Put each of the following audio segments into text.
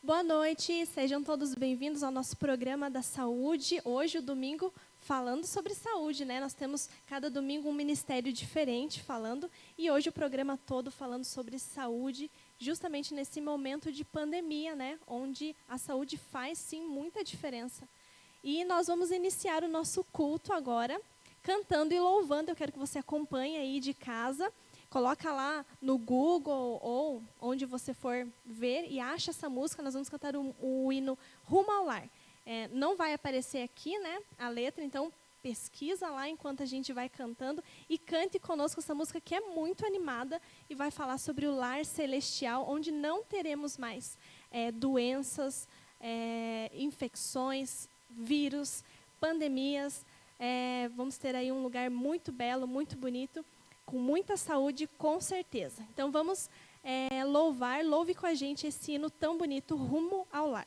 Boa noite, sejam todos bem-vindos ao nosso programa da saúde. Hoje, o domingo, falando sobre saúde, né? Nós temos cada domingo um ministério diferente falando, e hoje o programa todo falando sobre saúde, justamente nesse momento de pandemia, né? Onde a saúde faz, sim, muita diferença. E nós vamos iniciar o nosso culto agora, cantando e louvando. Eu quero que você acompanhe aí de casa. Coloca lá no Google ou onde você for ver e acha essa música. Nós vamos cantar o hino Rumo ao Lar. Não vai aparecer aqui, né, a letra, então pesquisa lá enquanto a gente vai cantando e cante conosco essa música que é muito animada e vai falar sobre o lar celestial, onde não teremos mais doenças, infecções, vírus, pandemias. Vamos ter aí um lugar muito belo, muito bonito, com muita saúde, com certeza. Então vamos louve com a gente esse hino tão bonito, Rumo ao Lar.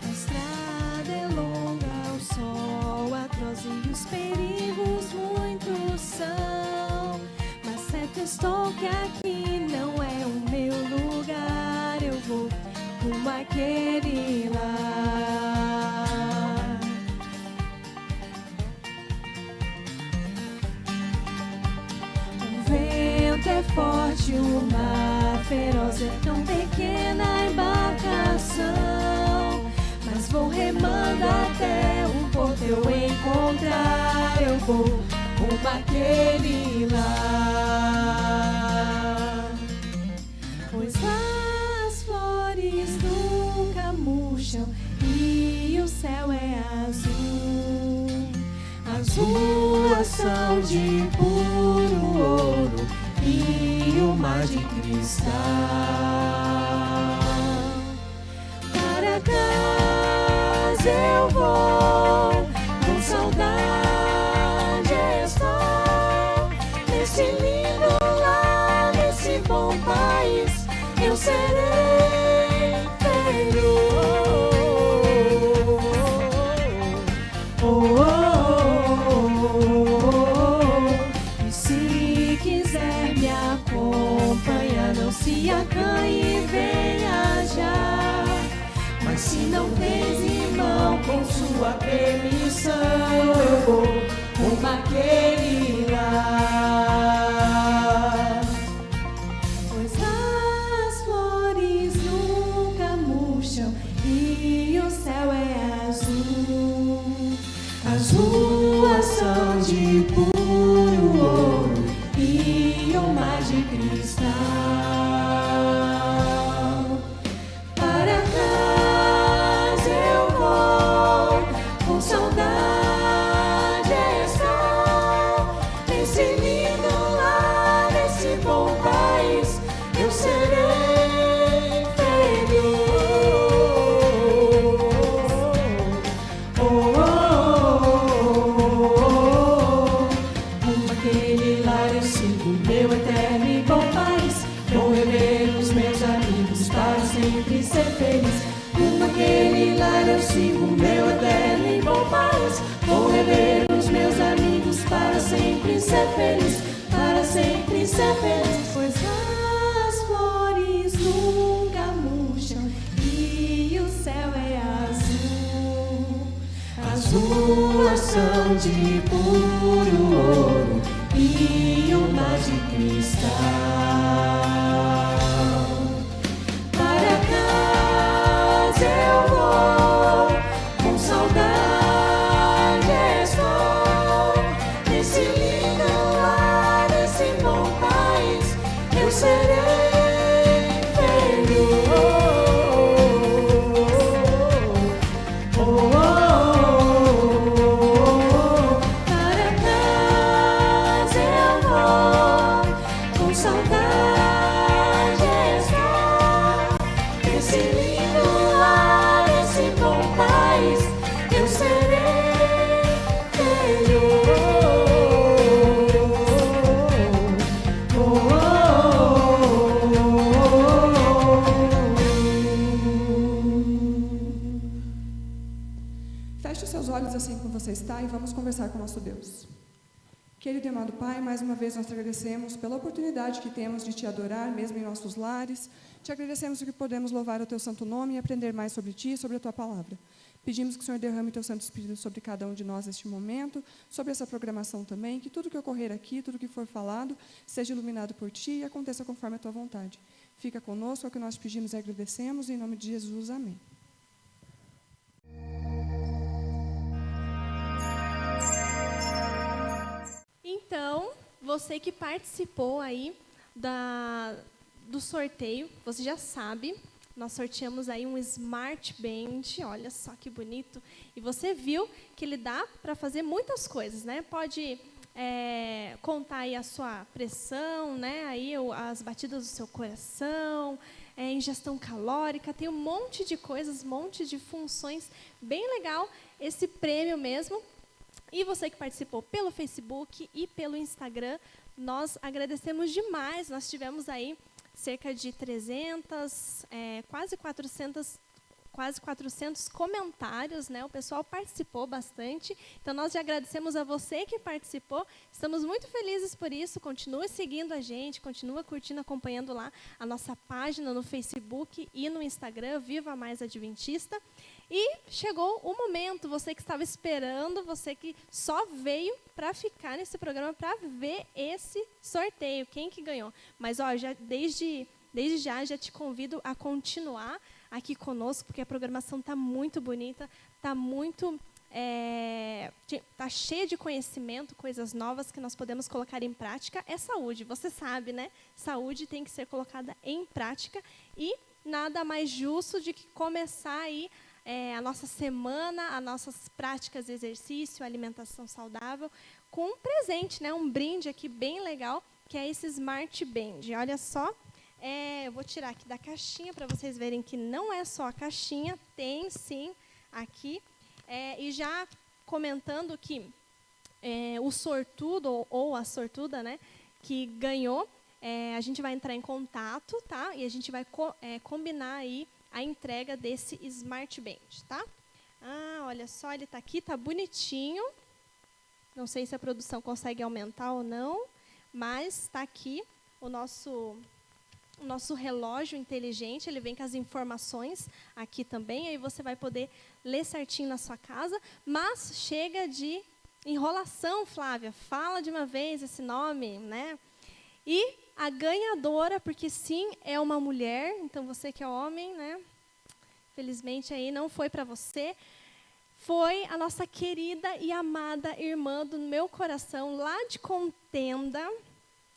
A estrada é longa, o sol atroz e os perigos muitos são. Mas certo estou que aqui não é o meu lugar. Eu vou rumo àquele lar. O vento é forte, o mar feroz, é tão pequena a embarcação. Mas vou remando até o porto eu encontrar. Eu vou rumo àquele lar. Pois as flores nunca murcham e o céu é azul. As ruas são de puro ouro e o mar de cristal. Para casa eu vou, com saudade estou. Nesse lindo lar, nesse bom país, eu serei feliz. E se quiser me acompanhar, não se acanhe e venha já. Mas se não tens irmão, com sua permissão, eu vou rumo àquele lar. Pois as flores nunca murcham e o céu é azul. As ruas são de puro ouro e o mar de cristal. Para casa eu vou, com saudade estou. Nesse lindo lar, nesse bom país, eu serei feliz. Rumo àquele lar eu sigo meu eterno e bom país. Vou rever os meus amigos para sempre ser feliz. Rumo àquele lar eu sigo meu eterno e bom país. Vou rever os meus amigos para sempre ser feliz. Para sempre ser feliz. Pois as flores nunca murcham e o céu é azul. As ruas são de puro ouro e o mar de cristal. Para casa eu vou, com saudade estou. Nesse lindo lar, nesse bom país, eu serei feliz. Para casa eu vou, com saudade estou. Nesse lindo lar, nesse bom país, eu serei feliz. orar e vamos conversar com o nosso Deus. Querido e amado Pai, mais uma vez nós te agradecemos pela oportunidade que temos de te adorar, mesmo em nossos lares. Te agradecemos porque podemos louvar o teu santo nome e aprender mais sobre ti e sobre a tua palavra. Pedimos que o Senhor derrame o teu Santo Espírito sobre cada um de nós neste momento, sobre essa programação também, que tudo que ocorrer aqui, tudo que for falado, seja iluminado por ti e aconteça conforme a tua vontade. Fica conosco, é o que nós pedimos e agradecemos, em nome de Jesus, amém. Então, você que participou aí do sorteio, você já sabe, nós sorteamos aí um Smart Band, olha só que bonito. E você viu que ele dá para fazer muitas coisas, né? Pode contar aí a sua pressão, né? Aí as batidas do seu coração, ingestão calórica, tem um monte de coisas, um monte de funções, bem legal esse prêmio mesmo. E você que participou pelo Facebook e pelo Instagram, nós agradecemos demais. Nós tivemos aí cerca de 300, quase 400 comentários, né? O pessoal participou bastante. Então, nós já agradecemos a você que participou. Estamos muito felizes por isso. Continue seguindo a gente, continua curtindo, acompanhando lá a nossa página no Facebook e no Instagram, Viva Mais Adventista. E chegou o momento, você que estava esperando, você que só veio para ficar nesse programa, para ver esse sorteio, quem que ganhou. Mas, ó, desde já te convido a continuar aqui conosco, porque a programação está muito bonita, está muito... tá cheia de conhecimento, coisas novas que nós podemos colocar em prática. É saúde, você sabe, né? Saúde tem que ser colocada em prática e nada mais justo de que começar aí a nossa semana, as nossas práticas de exercício, alimentação saudável, com um presente, né? Um brinde aqui bem legal, que é esse Smart Band. Olha só, eu vou tirar aqui da caixinha para vocês verem que não é só a caixinha, tem sim aqui. E já comentando que o sortudo ou a sortuda, né, que ganhou, a gente vai entrar em contato, tá? E a gente vai combinar aí a entrega desse Smart Band, tá? Olha só, ele está aqui, está bonitinho. Não sei se a produção consegue aumentar ou não, mas está aqui o nosso relógio inteligente, ele vem com as informações aqui também, aí você vai poder ler certinho na sua casa, mas chega de enrolação, Flávia, fala de uma vez esse nome, né? E a ganhadora, porque sim, é uma mulher, então você que é homem, né? Felizmente aí não foi para você, foi a nossa querida e amada irmã do meu coração, lá de Contenda,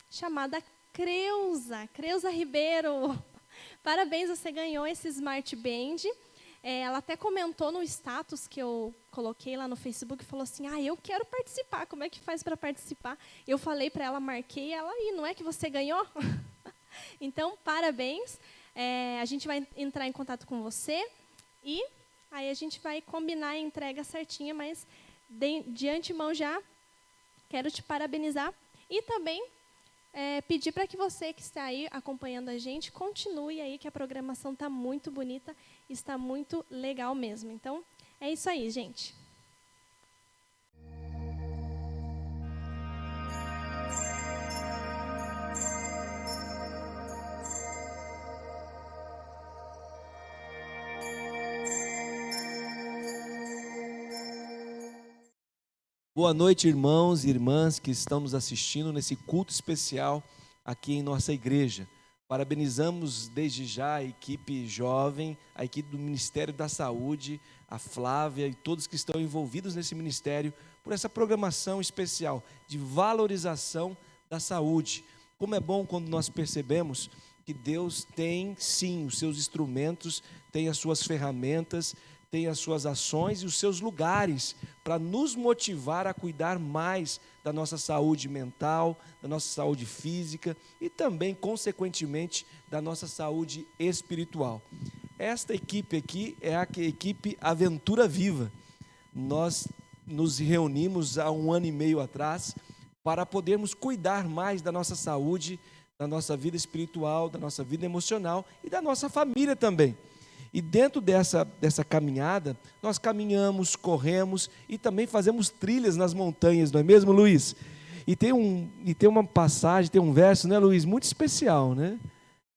chamada Creuza Ribeiro. Parabéns, você ganhou esse Smart Band. Ela até comentou no status que eu coloquei lá no Facebook, falou assim, eu quero participar, como é que faz para participar? Eu falei para ela, marquei ela, e não é que você ganhou? Então, parabéns. A gente vai entrar em contato com você e aí a gente vai combinar a entrega certinha, mas de antemão já quero te parabenizar e também pedir para que você que está aí acompanhando a gente, continue aí, que a programação está muito bonita, está muito legal mesmo. Então, é isso aí, gente. Boa noite, irmãos e irmãs que estão nos assistindo nesse culto especial aqui em nossa igreja. Parabenizamos desde já a equipe jovem, a equipe do Ministério da Saúde, a Flávia e todos que estão envolvidos nesse ministério por essa programação especial de valorização da saúde. Como é bom quando nós percebemos que Deus tem sim os seus instrumentos, tem as suas ferramentas, tem as suas ações e os seus lugares para nos motivar a cuidar mais da nossa saúde mental, da nossa saúde física e também, consequentemente, da nossa saúde espiritual. Esta equipe aqui é a equipe Aventura Viva. Nós nos reunimos há 1 ano e meio atrás para podermos cuidar mais da nossa saúde, da nossa vida espiritual, da nossa vida emocional e da nossa família também. E dentro dessa caminhada, nós caminhamos, corremos e também fazemos trilhas nas montanhas, não é mesmo, Luiz? E tem uma passagem, tem um verso, né, Luiz, muito especial, né?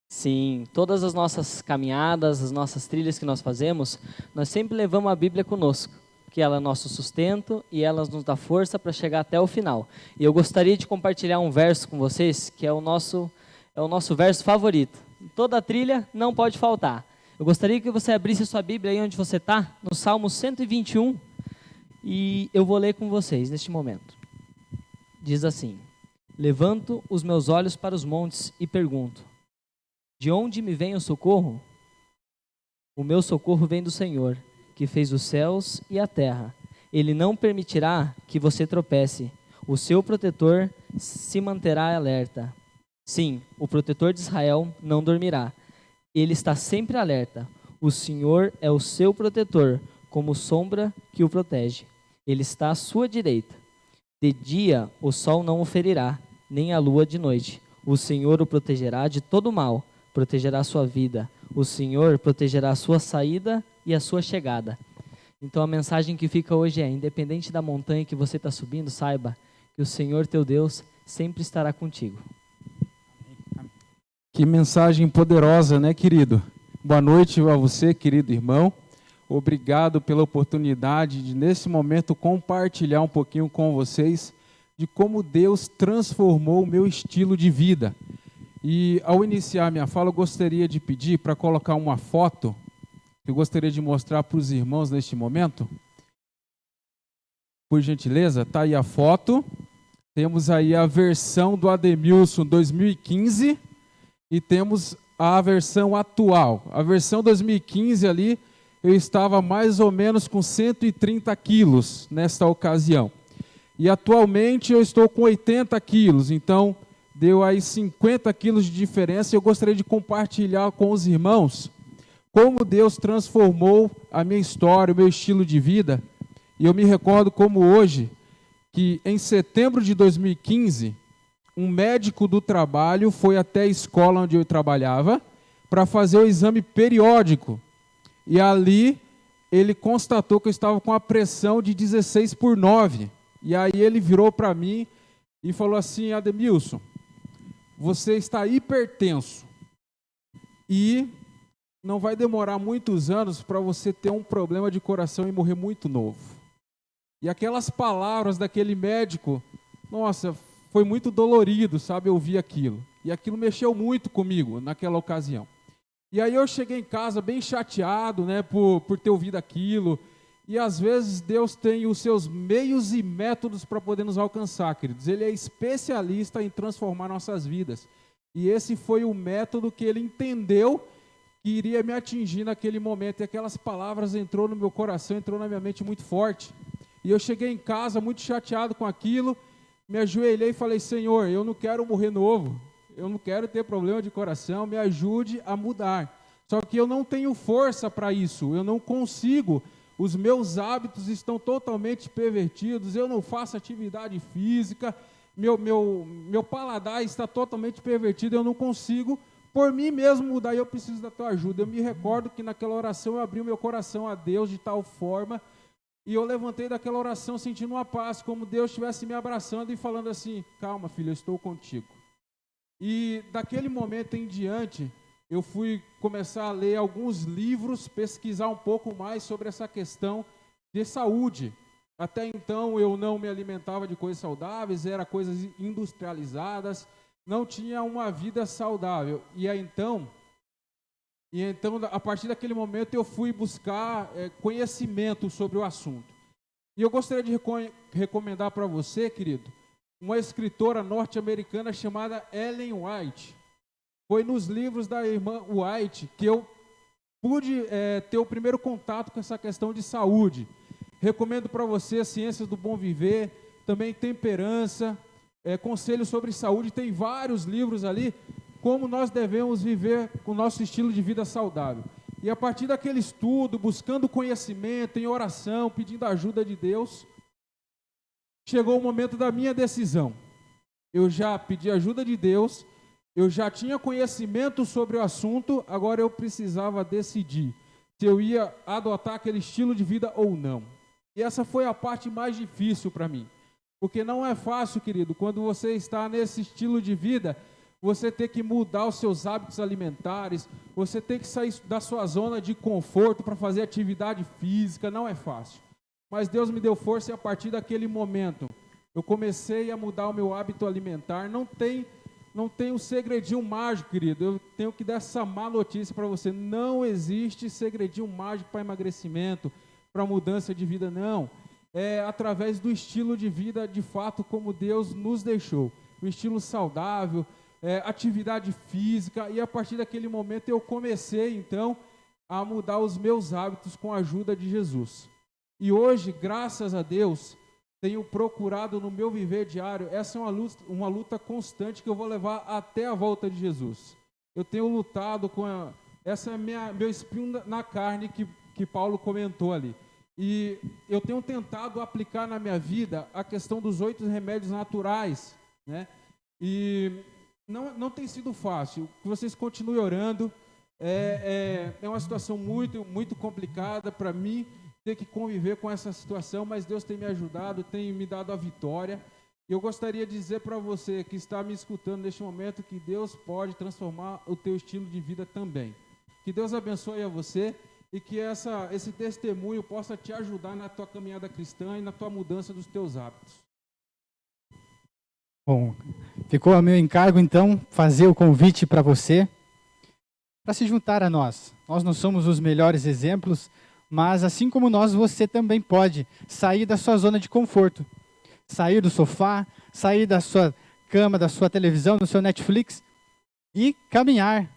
Sim, todas as nossas caminhadas, as nossas trilhas que nós fazemos, nós sempre levamos a Bíblia conosco, que ela é nosso sustento e ela nos dá força para chegar até o final. E eu gostaria de compartilhar um verso com vocês, que é o nosso verso favorito. Toda a trilha não pode faltar. Eu gostaria que você abrisse a sua Bíblia aí onde você está, no Salmo 121, e eu vou ler com vocês neste momento. Diz assim: levanto os meus olhos para os montes e pergunto, de onde me vem o socorro? O meu socorro vem do Senhor, que fez os céus e a terra. Ele não permitirá que você tropece. O seu protetor se manterá alerta. Sim, o protetor de Israel não dormirá. Ele está sempre alerta. O Senhor é o seu protetor, como sombra que o protege. Ele está à sua direita. De dia o sol não o ferirá, nem a lua de noite. O Senhor o protegerá de todo mal, protegerá a sua vida. O Senhor protegerá a sua saída e a sua chegada. Então a mensagem que fica hoje é: independente da montanha que você está subindo, saiba que o Senhor teu Deus sempre estará contigo. Que mensagem poderosa, né, querido? Boa noite a você, querido irmão. Obrigado pela oportunidade de, nesse momento, compartilhar um pouquinho com vocês de como Deus transformou o meu estilo de vida. E, ao iniciar minha fala, eu gostaria de pedir para colocar uma foto que eu gostaria de mostrar para os irmãos neste momento. Por gentileza, está aí a foto. Temos aí a versão do Ademilson 2015 e temos a versão atual. A versão 2015 ali, eu estava mais ou menos com 130 quilos nesta ocasião. E atualmente eu estou com 80 quilos, então deu aí 50 quilos de diferença. Eu gostaria de compartilhar com os irmãos como Deus transformou a minha história, o meu estilo de vida. E eu me recordo como hoje, que em setembro de 2015, um médico do trabalho foi até a escola onde eu trabalhava para fazer o exame periódico. E ali ele constatou que eu estava com a pressão de 16/9. E aí ele virou para mim e falou assim: Ademilson, você está hipertenso e não vai demorar muitos anos para você ter um problema de coração e morrer muito novo. E aquelas palavras daquele médico, nossa, foi muito dolorido, sabe, eu ouvir aquilo. E aquilo mexeu muito comigo naquela ocasião. E aí eu cheguei em casa bem chateado, né, por ter ouvido aquilo. E às vezes Deus tem os seus meios e métodos para poder nos alcançar, queridos. Ele é especialista em transformar nossas vidas. E esse foi o método que ele entendeu que iria me atingir naquele momento. E aquelas palavras entrou no meu coração, entrou na minha mente muito forte. E eu cheguei em casa muito chateado com aquilo, me ajoelhei e falei: Senhor, eu não quero morrer novo, eu não quero ter problema de coração, me ajude a mudar. Só que eu não tenho força para isso, eu não consigo, os meus hábitos estão totalmente pervertidos, eu não faço atividade física, meu paladar está totalmente pervertido, eu não consigo por mim mesmo mudar e eu preciso da tua ajuda. Eu me recordo que naquela oração eu abri o meu coração a Deus de tal forma, e eu levantei daquela oração sentindo uma paz, como Deus estivesse me abraçando e falando assim: calma, filho, eu estou contigo. E daquele momento em diante, eu fui começar a ler alguns livros, pesquisar um pouco mais sobre essa questão de saúde. Até então eu não me alimentava de coisas saudáveis, era coisas industrializadas, não tinha uma vida saudável. E então, a partir daquele momento, eu fui buscar conhecimento sobre o assunto. E eu gostaria de recomendar para você, querido, uma escritora norte-americana chamada Ellen White. Foi nos livros da irmã White que eu pude ter o primeiro contato com essa questão de saúde. Recomendo para você Ciências do Bom Viver, também Temperança, Conselhos sobre Saúde, tem vários livros ali, como nós devemos viver com o nosso estilo de vida saudável. E a partir daquele estudo, buscando conhecimento, em oração, pedindo a ajuda de Deus, chegou o momento da minha decisão. Eu já pedi ajuda de Deus, eu já tinha conhecimento sobre o assunto, agora eu precisava decidir se eu ia adotar aquele estilo de vida ou não. E essa foi a parte mais difícil para mim. Porque não é fácil, querido, quando você está nesse estilo de vida, você ter que mudar os seus hábitos alimentares, você ter que sair da sua zona de conforto para fazer atividade física, não é fácil. Mas Deus me deu força e a partir daquele momento, eu comecei a mudar o meu hábito alimentar. Não tem um segredinho mágico, querido. Eu tenho que dar essa má notícia para você. Não existe segredinho mágico para emagrecimento, para mudança de vida, não. É através do estilo de vida, de fato, como Deus nos deixou. Um estilo saudável, atividade física, e a partir daquele momento eu comecei, então, a mudar os meus hábitos com a ajuda de Jesus. E hoje, graças a Deus, tenho procurado no meu viver diário, essa é uma luta constante que eu vou levar até a volta de Jesus. Eu tenho lutado essa é meu espinho na carne que Paulo comentou ali. E eu tenho tentado aplicar na minha vida a questão dos 8 remédios naturais, né? E não tem sido fácil. Que vocês continuem orando. É uma situação muito, muito complicada para mim ter que conviver com essa situação, mas Deus tem me ajudado, tem me dado a vitória. E eu gostaria de dizer para você que está me escutando neste momento que Deus pode transformar o teu estilo de vida também. Que Deus abençoe a você e que esse testemunho possa te ajudar na tua caminhada cristã e na tua mudança dos teus hábitos. Bom, ficou a meu encargo, então, fazer o convite para você, para se juntar a nós. Nós não somos os melhores exemplos, mas assim como nós, você também pode sair da sua zona de conforto. Sair do sofá, sair da sua cama, da sua televisão, do seu Netflix e caminhar,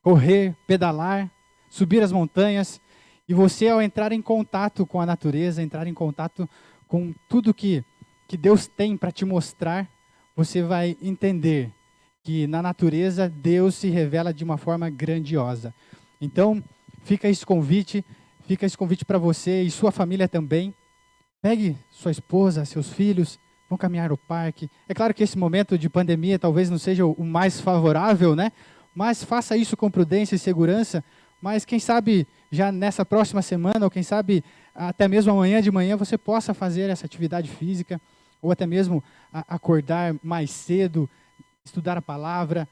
correr, pedalar, subir as montanhas. E você, ao entrar em contato com a natureza, entrar em contato com tudo que Deus tem para te mostrar, você vai entender que na natureza Deus se revela de uma forma grandiosa. Então, fica esse convite para você e sua família também. Pegue sua esposa, seus filhos, vão caminhar no parque. É claro que esse momento de pandemia talvez não seja o mais favorável, né? Mas faça isso com prudência e segurança. Mas quem sabe já nessa próxima semana, ou quem sabe até mesmo amanhã de manhã, você possa fazer essa atividade física, ou até mesmo acordar mais cedo, estudar a palavra,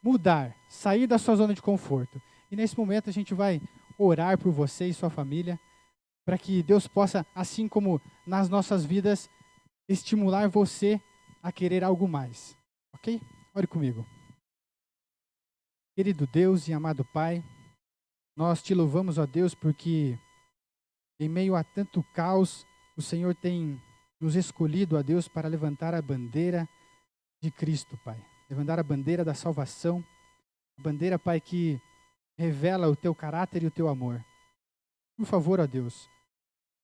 mudar, sair da sua zona de conforto. E nesse momento a gente vai orar por você e sua família, para que Deus possa, assim como nas nossas vidas, estimular você a querer algo mais. Ok? Ore comigo. Querido Deus e amado Pai, nós te louvamos, ó Deus, porque em meio a tanto caos, o Senhor tem nos escolhido, ó Deus, para levantar a bandeira de Cristo, Pai. Levantar a bandeira da salvação, a bandeira, Pai, que revela o teu caráter e o teu amor. Por favor, ó Deus,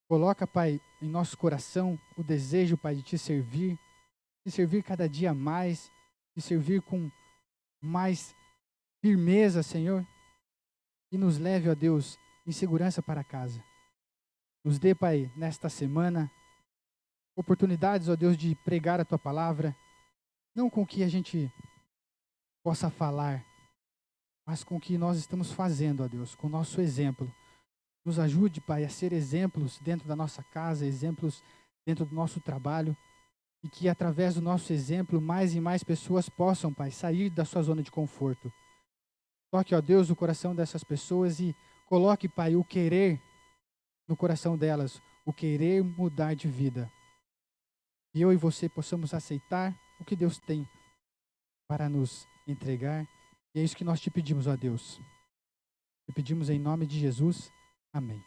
coloca, Pai, em nosso coração o desejo, Pai, de te servir cada dia mais, de servir com mais firmeza, Senhor, e nos leve, ó Deus, em segurança para casa. Nos dê, Pai, nesta semana, oportunidades, ó Deus, de pregar a Tua palavra, não com o que a gente possa falar, mas com o que nós estamos fazendo, ó Deus, com o nosso exemplo. Nos ajude, Pai, a ser exemplos dentro da nossa casa, exemplos dentro do nosso trabalho, e que através do nosso exemplo, mais e mais pessoas possam, Pai, sair da sua zona de conforto. Toque, ó Deus, o coração dessas pessoas e coloque, Pai, o querer no coração delas, o querer mudar de vida. E eu e você possamos aceitar o que Deus tem para nos entregar. E é isso que nós te pedimos, ó Deus. Te pedimos em nome de Jesus. Amém.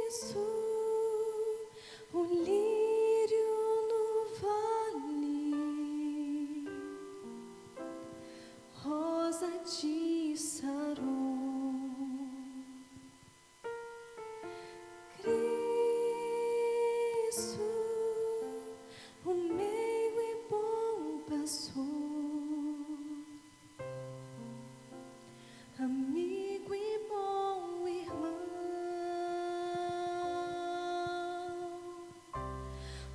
Cristo, o lírio no vale, rosa de Saron. Cristo, o meio e bom pastor, amigo e bom irmão,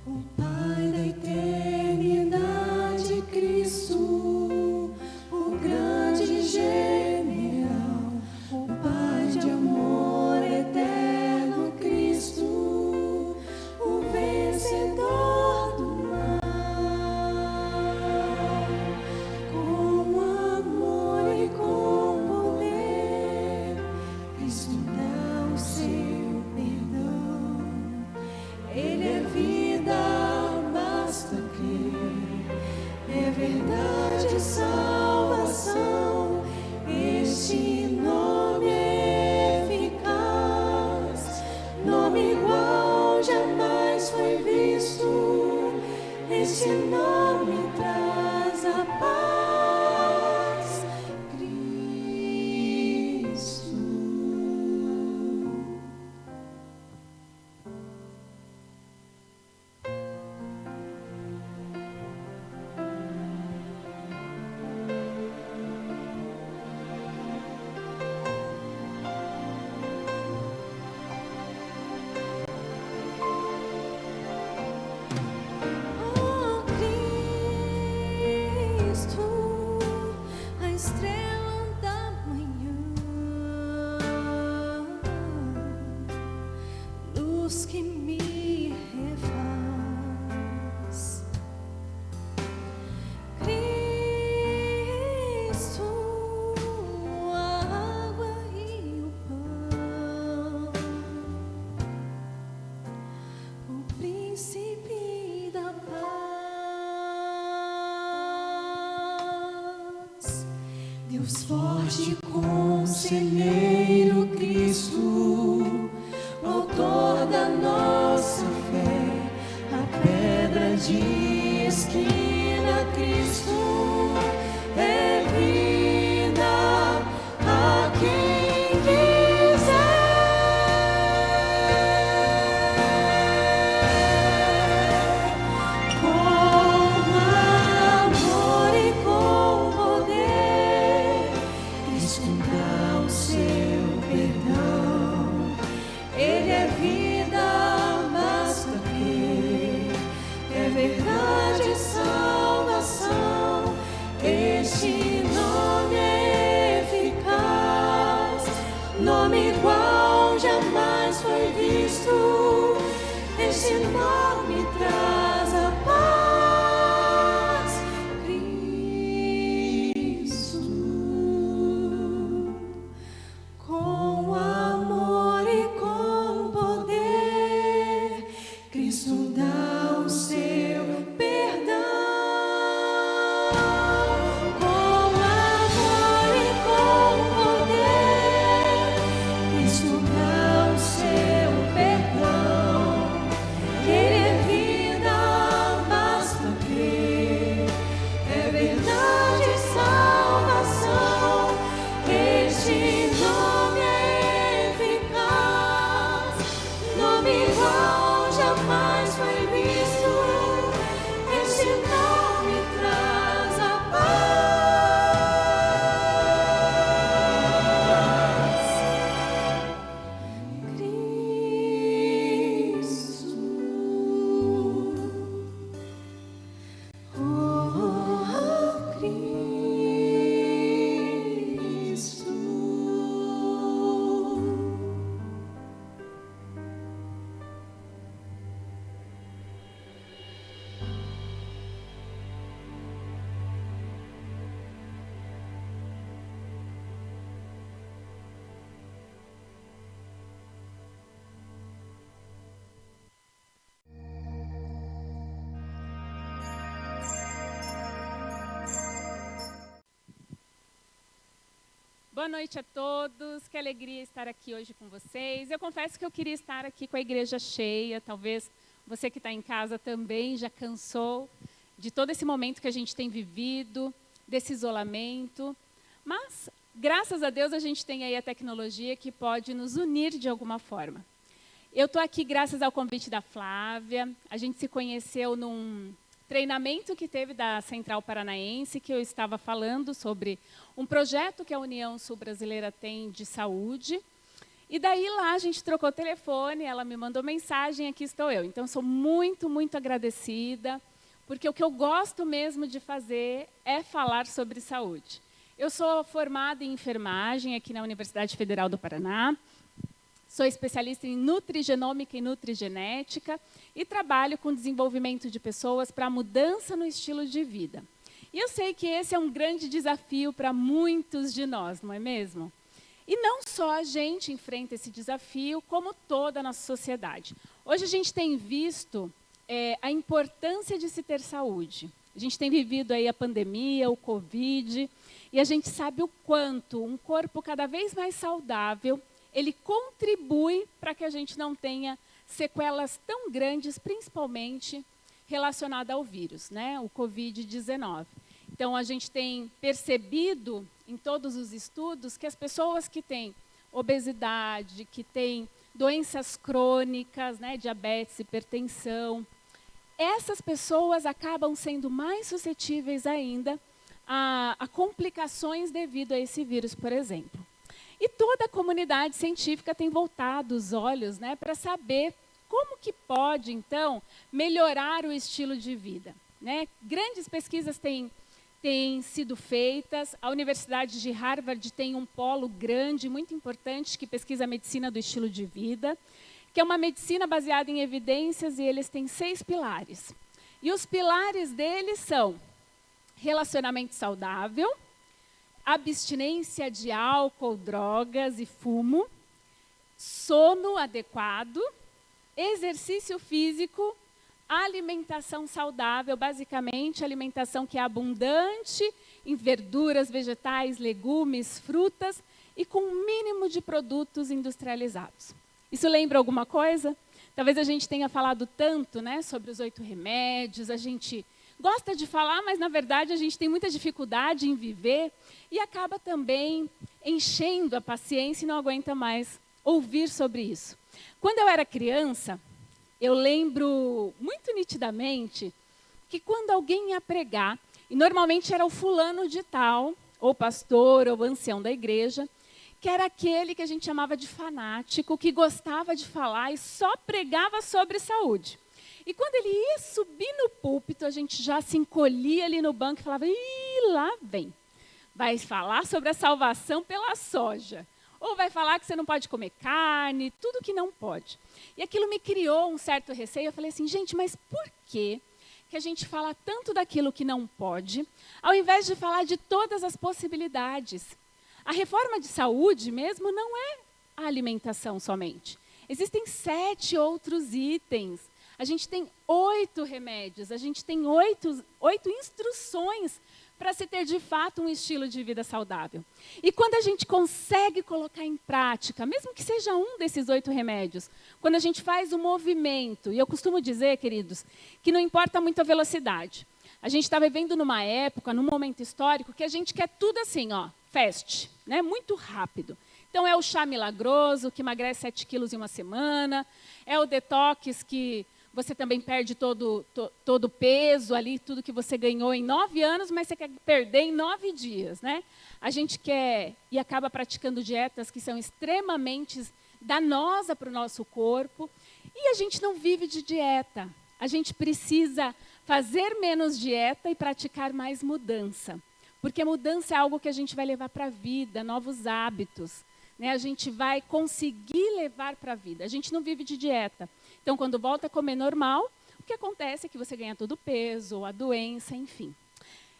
o Pai da eternidade, Cristo, o grande general, o Pai de amor eterno, Cristo, o vencedor do mal, com amor e com poder, Cristo dá o seu perdão. Ele é vida, basta crer, é verdade, salvação. Este nome é eficaz, nome igual jamais foi visto. Este nome traz a paz, Cristo. Oh, Cristo, a estrela da manhã, luz que me refaz. Cristo, a água e o pão, o príncipe da paz, Deus forte, conselheiro, Cristo, autor da nossa fé, a pedra de esquina, Cristo, é vida a quem quiser. Com amor e com poder, Cristo dá o seu perdão. Ele é vida, basta crer, é verdade, salvação. Boa noite a todos, que alegria estar aqui hoje com vocês. Eu confesso que eu queria estar aqui com a igreja cheia, talvez você que está em casa também já cansou de todo esse momento que a gente tem vivido, desse isolamento. Mas, graças a Deus, a gente tem aí a tecnologia que pode nos unir de alguma forma. Eu estou aqui graças ao convite da Flávia, a gente se conheceu num treinamento que teve da Central Paranaense, que eu estava falando sobre um projeto que a União Sul-Brasileira tem de saúde. E daí lá a gente trocou telefone, ela me mandou mensagem, aqui estou eu. Então, sou muito, muito agradecida, porque o que eu gosto mesmo de fazer é falar sobre saúde. Eu sou formada em enfermagem aqui na Universidade Federal do Paraná, sou especialista em nutrigenômica e nutrigenética e trabalho com desenvolvimento de pessoas para mudança no estilo de vida. E eu sei que esse é um grande desafio para muitos de nós, não é mesmo? E não só a gente enfrenta esse desafio, como toda a nossa sociedade. Hoje a gente tem visto a importância de se ter saúde. A gente tem vivido aí a pandemia, o Covid, e a gente sabe o quanto um corpo cada vez mais saudável ele contribui para que a gente não tenha sequelas tão grandes, principalmente relacionadas ao vírus, né? O Covid-19. Então, a gente tem percebido em todos os estudos que as pessoas que têm obesidade, que têm doenças crônicas, né? Diabetes, hipertensão, essas pessoas acabam sendo mais suscetíveis ainda a complicações devido a esse vírus, por exemplo. E toda a comunidade científica tem voltado os olhos, né, para saber como que pode, então, melhorar o estilo de vida, né? Grandes pesquisas têm sido feitas. A Universidade de Harvard tem um polo grande, muito importante, que pesquisa a medicina do estilo de vida, que é uma medicina baseada em evidências, e eles têm 6 pilares. E os pilares deles são relacionamento saudável, abstinência de álcool, drogas e fumo, sono adequado, exercício físico, alimentação saudável, basicamente alimentação que é abundante em verduras, vegetais, legumes, frutas e com um mínimo de produtos industrializados. Isso lembra alguma coisa? Talvez a gente tenha falado tanto, né, sobre os 8 remédios, a gente gosta de falar, mas, na verdade, a gente tem muita dificuldade em viver e acaba também enchendo a paciência e não aguenta mais ouvir sobre isso. Quando eu era criança, eu lembro muito nitidamente que quando alguém ia pregar, e normalmente era o fulano de tal, ou pastor, ou ancião da igreja, que era aquele que a gente chamava de fanático, que gostava de falar e só pregava sobre saúde. E quando ele ia subir no púlpito, a gente já se encolhia ali no banco e falava, ih, lá vem. Vai falar sobre a salvação pela soja. Ou vai falar que você não pode comer carne, tudo que não pode. E aquilo me criou um certo receio. Eu falei assim, gente, mas por que a gente fala tanto daquilo que não pode, ao invés de falar de todas as possibilidades? A reforma de saúde mesmo não é a alimentação somente. Existem 7 outros itens. A gente tem 8 remédios, a gente tem 8 instruções para se ter, de fato, um estilo de vida saudável. E quando a gente consegue colocar em prática, mesmo que seja um desses 8 remédios, quando a gente faz o movimento, e eu costumo dizer, queridos, que não importa muito a velocidade. A gente está vivendo numa época, num momento histórico, que a gente quer tudo assim, ó, fast, né? Muito rápido. Então, é o chá milagroso, que emagrece 7 quilos em uma semana, é o detox, que você também perde todo o peso ali, tudo que você ganhou em 9 anos, mas você quer perder em 9 dias, né? A gente quer e acaba praticando dietas que são extremamente danosas para o nosso corpo, e a gente não vive de dieta. A gente precisa fazer menos dieta e praticar mais mudança, porque mudança é algo que a gente vai levar para a vida, novos hábitos, né? A gente vai conseguir levar para a vida. A gente não vive de dieta. Então, quando volta a comer normal, o que acontece é que você ganha todo o peso, a doença, enfim.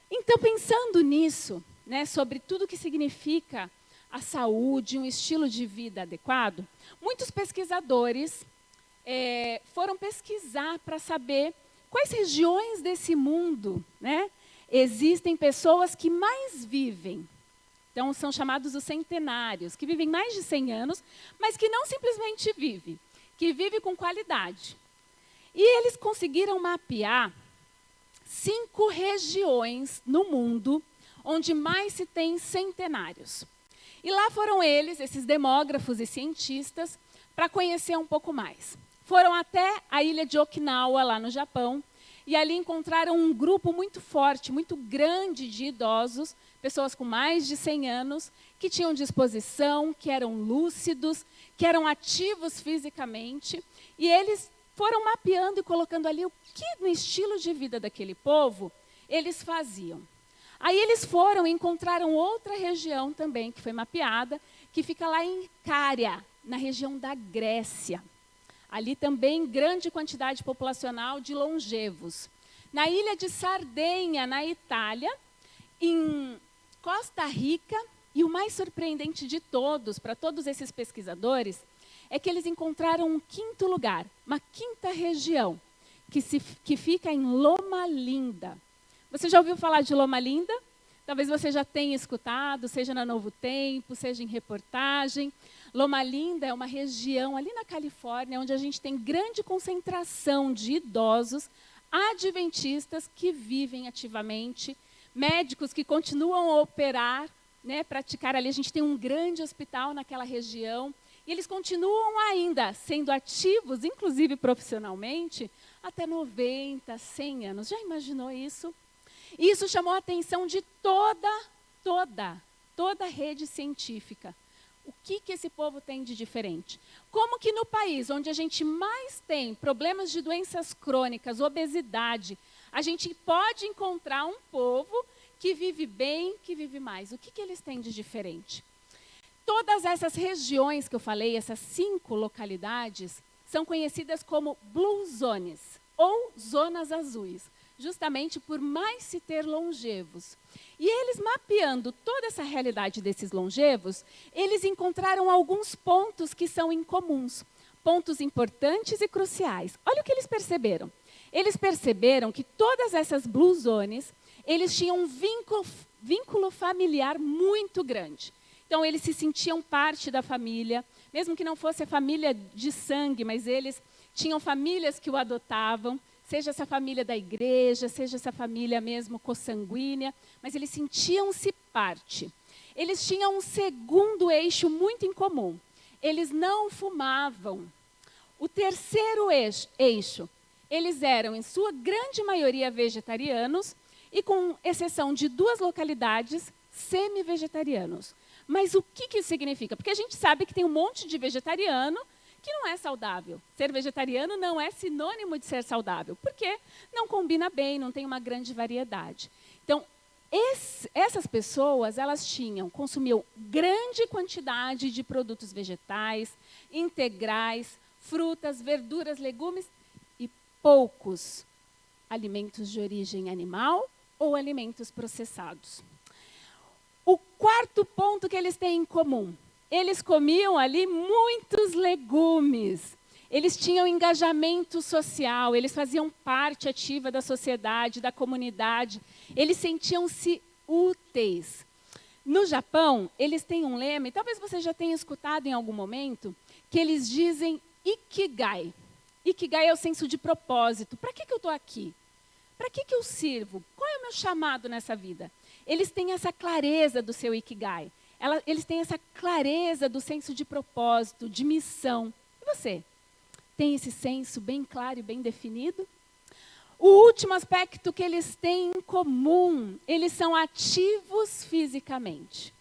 Então, pensando nisso, né, sobre tudo que significa a saúde, um estilo de vida adequado, muitos pesquisadores foram pesquisar para saber quais regiões desse mundo, né, existem pessoas que mais vivem. Então, são chamados os centenários, que vivem mais de 100 anos, mas que não simplesmente vive, que vive com qualidade. E eles conseguiram mapear 5 regiões no mundo onde mais se tem centenários. E lá foram eles, esses demógrafos e cientistas, para conhecer um pouco mais. Foram até a ilha de Okinawa, lá no Japão, e ali encontraram um grupo muito forte, muito grande de idosos, pessoas com mais de 100 anos, que tinham disposição, que eram lúcidos, que eram ativos fisicamente, e eles foram mapeando e colocando ali o que no estilo de vida daquele povo eles faziam. Aí eles foram e encontraram outra região também que foi mapeada, que fica lá em Cária, na região da Grécia. Ali também grande quantidade populacional de longevos. Na ilha de Sardenha, na Itália, em Costa Rica, e o mais surpreendente de todos, para todos esses pesquisadores, é que eles encontraram um 5º lugar, uma 5ª região, que fica em Loma Linda. Você já ouviu falar de Loma Linda? Talvez você já tenha escutado, seja na Novo Tempo, seja em reportagem. Loma Linda é uma região ali na Califórnia, onde a gente tem grande concentração de idosos adventistas que vivem ativamente, médicos que continuam a operar, né, praticar ali. A gente tem um grande hospital naquela região, e eles continuam ainda sendo ativos, inclusive profissionalmente, até 90, 100 anos. Já imaginou isso? E isso chamou a atenção de toda a rede científica. O que esse povo tem de diferente? Como que no país onde a gente mais tem problemas de doenças crônicas, obesidade, a gente pode encontrar um povo que vive bem, que vive mais? O que eles têm de diferente? Todas essas regiões que eu falei, essas 5 localidades, são conhecidas como Blue Zones, ou zonas azuis, justamente por mais se ter longevos. E eles, mapeando toda essa realidade desses longevos, eles encontraram alguns pontos que são incomuns, pontos importantes e cruciais. Olha o que eles perceberam. Eles perceberam que todas essas Blue Zones, eles tinham um vínculo familiar muito grande. Então, eles se sentiam parte da família, mesmo que não fosse a família de sangue, mas eles tinham famílias que o adotavam, seja essa família da igreja, seja essa família mesmo consanguínea, mas eles sentiam-se parte. Eles tinham um segundo eixo muito incomum. Eles não fumavam. O terceiro eixo, eles eram, em sua grande maioria, vegetarianos, e com exceção de 2 localidades, semi-vegetarianos. Mas o que isso significa? Porque a gente sabe que tem um monte de vegetariano que não é saudável. Ser vegetariano não é sinônimo de ser saudável, porque não combina bem, não tem uma grande variedade. Então, essas pessoas, elas consumiam grande quantidade de produtos vegetais, integrais, frutas, verduras, legumes e poucos alimentos de origem animal ou alimentos processados. O 4º ponto que eles têm em comum, eles comiam ali muitos legumes. Eles tinham engajamento social, eles faziam parte ativa da sociedade, da comunidade. Eles sentiam-se úteis. No Japão, eles têm um lema, e talvez você já tenha escutado em algum momento, que eles dizem Ikigai. Ikigai é o senso de propósito. Para que eu estou aqui? Para que eu sirvo? Qual é o meu chamado nessa vida? Eles têm essa clareza do seu Ikigai. Eles têm essa clareza do senso de propósito, de missão. E você? Tem esse senso bem claro e bem definido? O último aspecto que eles têm em comum, eles são ativos fisicamente.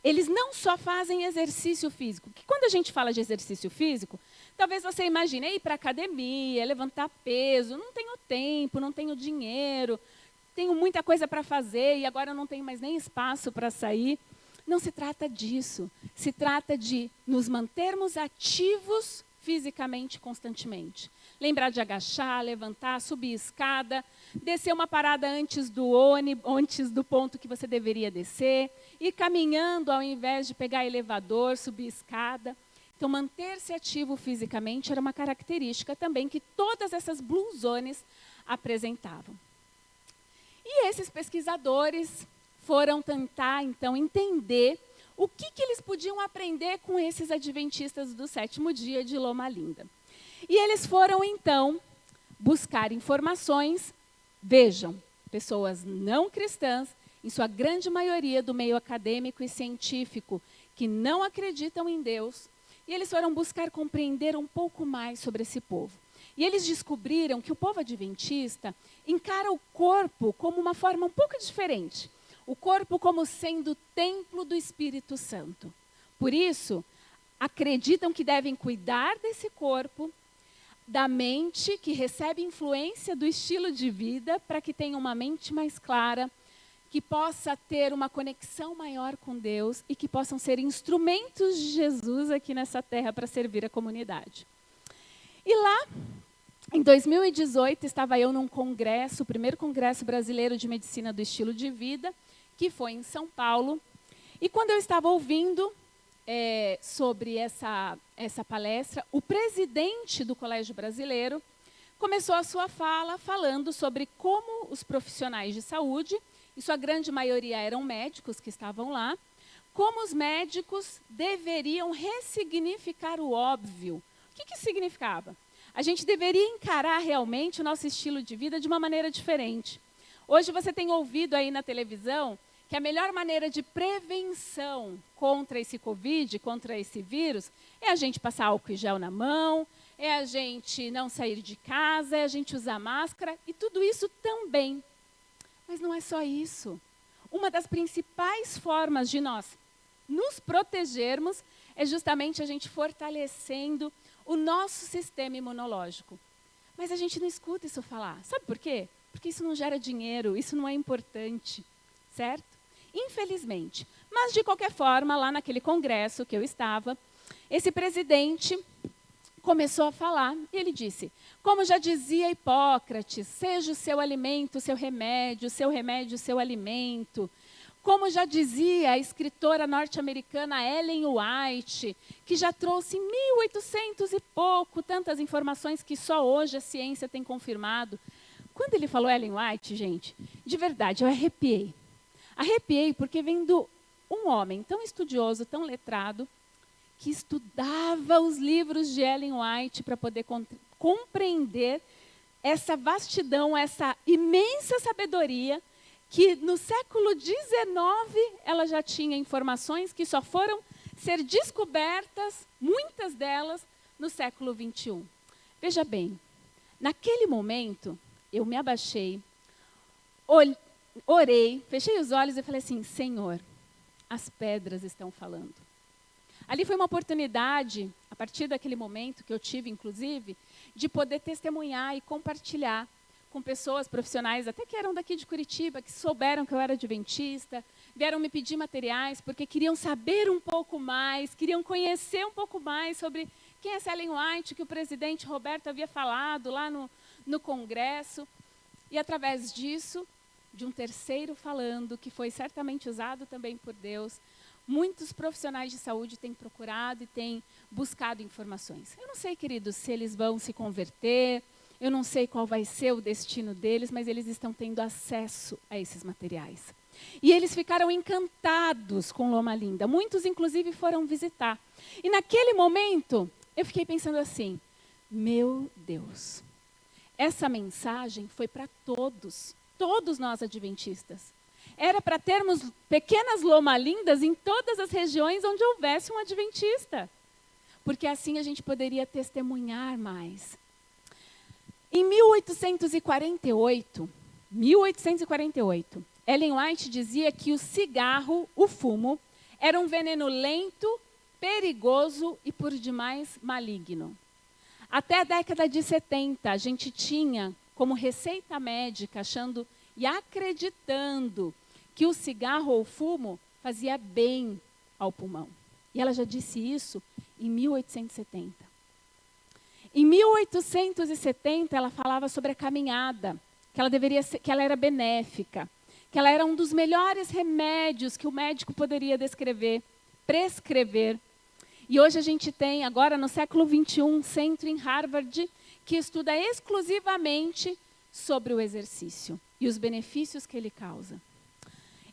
Eles não só fazem exercício físico, que quando a gente fala de exercício físico, talvez você imagine ir para a academia, levantar peso, não tenho tempo, não tenho dinheiro, tenho muita coisa para fazer e agora eu não tenho mais nem espaço para sair. Não se trata disso. Se trata de nos mantermos ativos fisicamente constantemente. Lembrar de agachar, levantar, subir escada, descer uma parada antes do ônibus, antes do ponto que você deveria descer, ir caminhando ao invés de pegar elevador, subir escada. Então, manter-se ativo fisicamente era uma característica também que todas essas Blue Zones apresentavam. E esses pesquisadores foram tentar, então, entender o que eles podiam aprender com esses adventistas do sétimo dia de Loma Linda. E eles foram, então, buscar informações. Vejam, pessoas não cristãs, em sua grande maioria do meio acadêmico e científico, que não acreditam em Deus, e eles foram buscar compreender um pouco mais sobre esse povo. E eles descobriram que o povo adventista encara o corpo como uma forma um pouco diferente. O corpo como sendo o templo do Espírito Santo. Por isso, acreditam que devem cuidar desse corpo, da mente, que recebe influência do estilo de vida, para que tenha uma mente mais clara, que possa ter uma conexão maior com Deus e que possam ser instrumentos de Jesus aqui nessa terra para servir a comunidade. E lá, em 2018, estava eu num congresso, o primeiro congresso brasileiro de medicina do estilo de vida, que foi em São Paulo. E quando eu estava ouvindo sobre essa palestra, o presidente do Colégio Brasileiro começou a sua fala falando sobre como os profissionais de saúde, em sua grande maioria eram médicos que estavam lá, como os médicos deveriam ressignificar o óbvio. O que isso significava? A gente deveria encarar realmente o nosso estilo de vida de uma maneira diferente. Hoje você tem ouvido aí na televisão que a melhor maneira de prevenção contra esse Covid, contra esse vírus, é a gente passar álcool e gel na mão, é a gente não sair de casa, é a gente usar máscara, e tudo isso também. Mas não é só isso. Uma das principais formas de nós nos protegermos é justamente a gente fortalecendo o nosso sistema imunológico. Mas a gente não escuta isso falar. Sabe por quê? Porque isso não gera dinheiro, isso não é importante, certo? Infelizmente. Mas, de qualquer forma, lá naquele congresso que eu estava, esse presidente começou a falar e ele disse, como já dizia Hipócrates, seja o seu alimento, o seu remédio, seu alimento. Como já dizia a escritora norte-americana Ellen White, que já trouxe em 1800 e pouco tantas informações que só hoje a ciência tem confirmado. Quando ele falou Ellen White, gente, de verdade, eu arrepiei. Arrepiei porque vendo um homem tão estudioso, tão letrado, que estudava os livros de Ellen White para poder compreender essa vastidão, essa imensa sabedoria, que no século XIX ela já tinha informações que só foram ser descobertas, muitas delas, no século XXI. Veja bem, naquele momento, eu me abaixei, orei, fechei os olhos e falei assim, Senhor, as pedras estão falando. Ali foi uma oportunidade, a partir daquele momento que eu tive, inclusive, de poder testemunhar e compartilhar com pessoas profissionais, até que eram daqui de Curitiba, que souberam que eu era adventista, vieram me pedir materiais, porque queriam saber um pouco mais, queriam conhecer um pouco mais sobre quem é essa Ellen White, que o presidente Roberto havia falado lá no Congresso. E, através disso, de um terceiro falando, que foi certamente usado também por Deus, muitos profissionais de saúde têm procurado e têm buscado informações. Eu não sei, queridos, se eles vão se converter, eu não sei qual vai ser o destino deles, mas eles estão tendo acesso a esses materiais. E eles ficaram encantados com Loma Linda. Muitos, inclusive, foram visitar. E naquele momento, eu fiquei pensando assim, meu Deus, essa mensagem foi para todos nós adventistas. Era para termos pequenas Loma Lindas em todas as regiões onde houvesse um adventista. Porque assim a gente poderia testemunhar mais. Em 1848, Ellen White dizia que o cigarro, o fumo, era um veneno lento, perigoso e por demais maligno. Até a década de 70, a gente tinha como receita médica, achando e acreditando que o cigarro ou o fumo fazia bem ao pulmão. E ela já disse isso em 1870. Em 1870, ela falava sobre a caminhada, que ela era benéfica, que ela era um dos melhores remédios que o médico poderia prescrever. E hoje a gente tem, agora no século XXI, um centro em Harvard que estuda exclusivamente sobre o exercício e os benefícios que ele causa.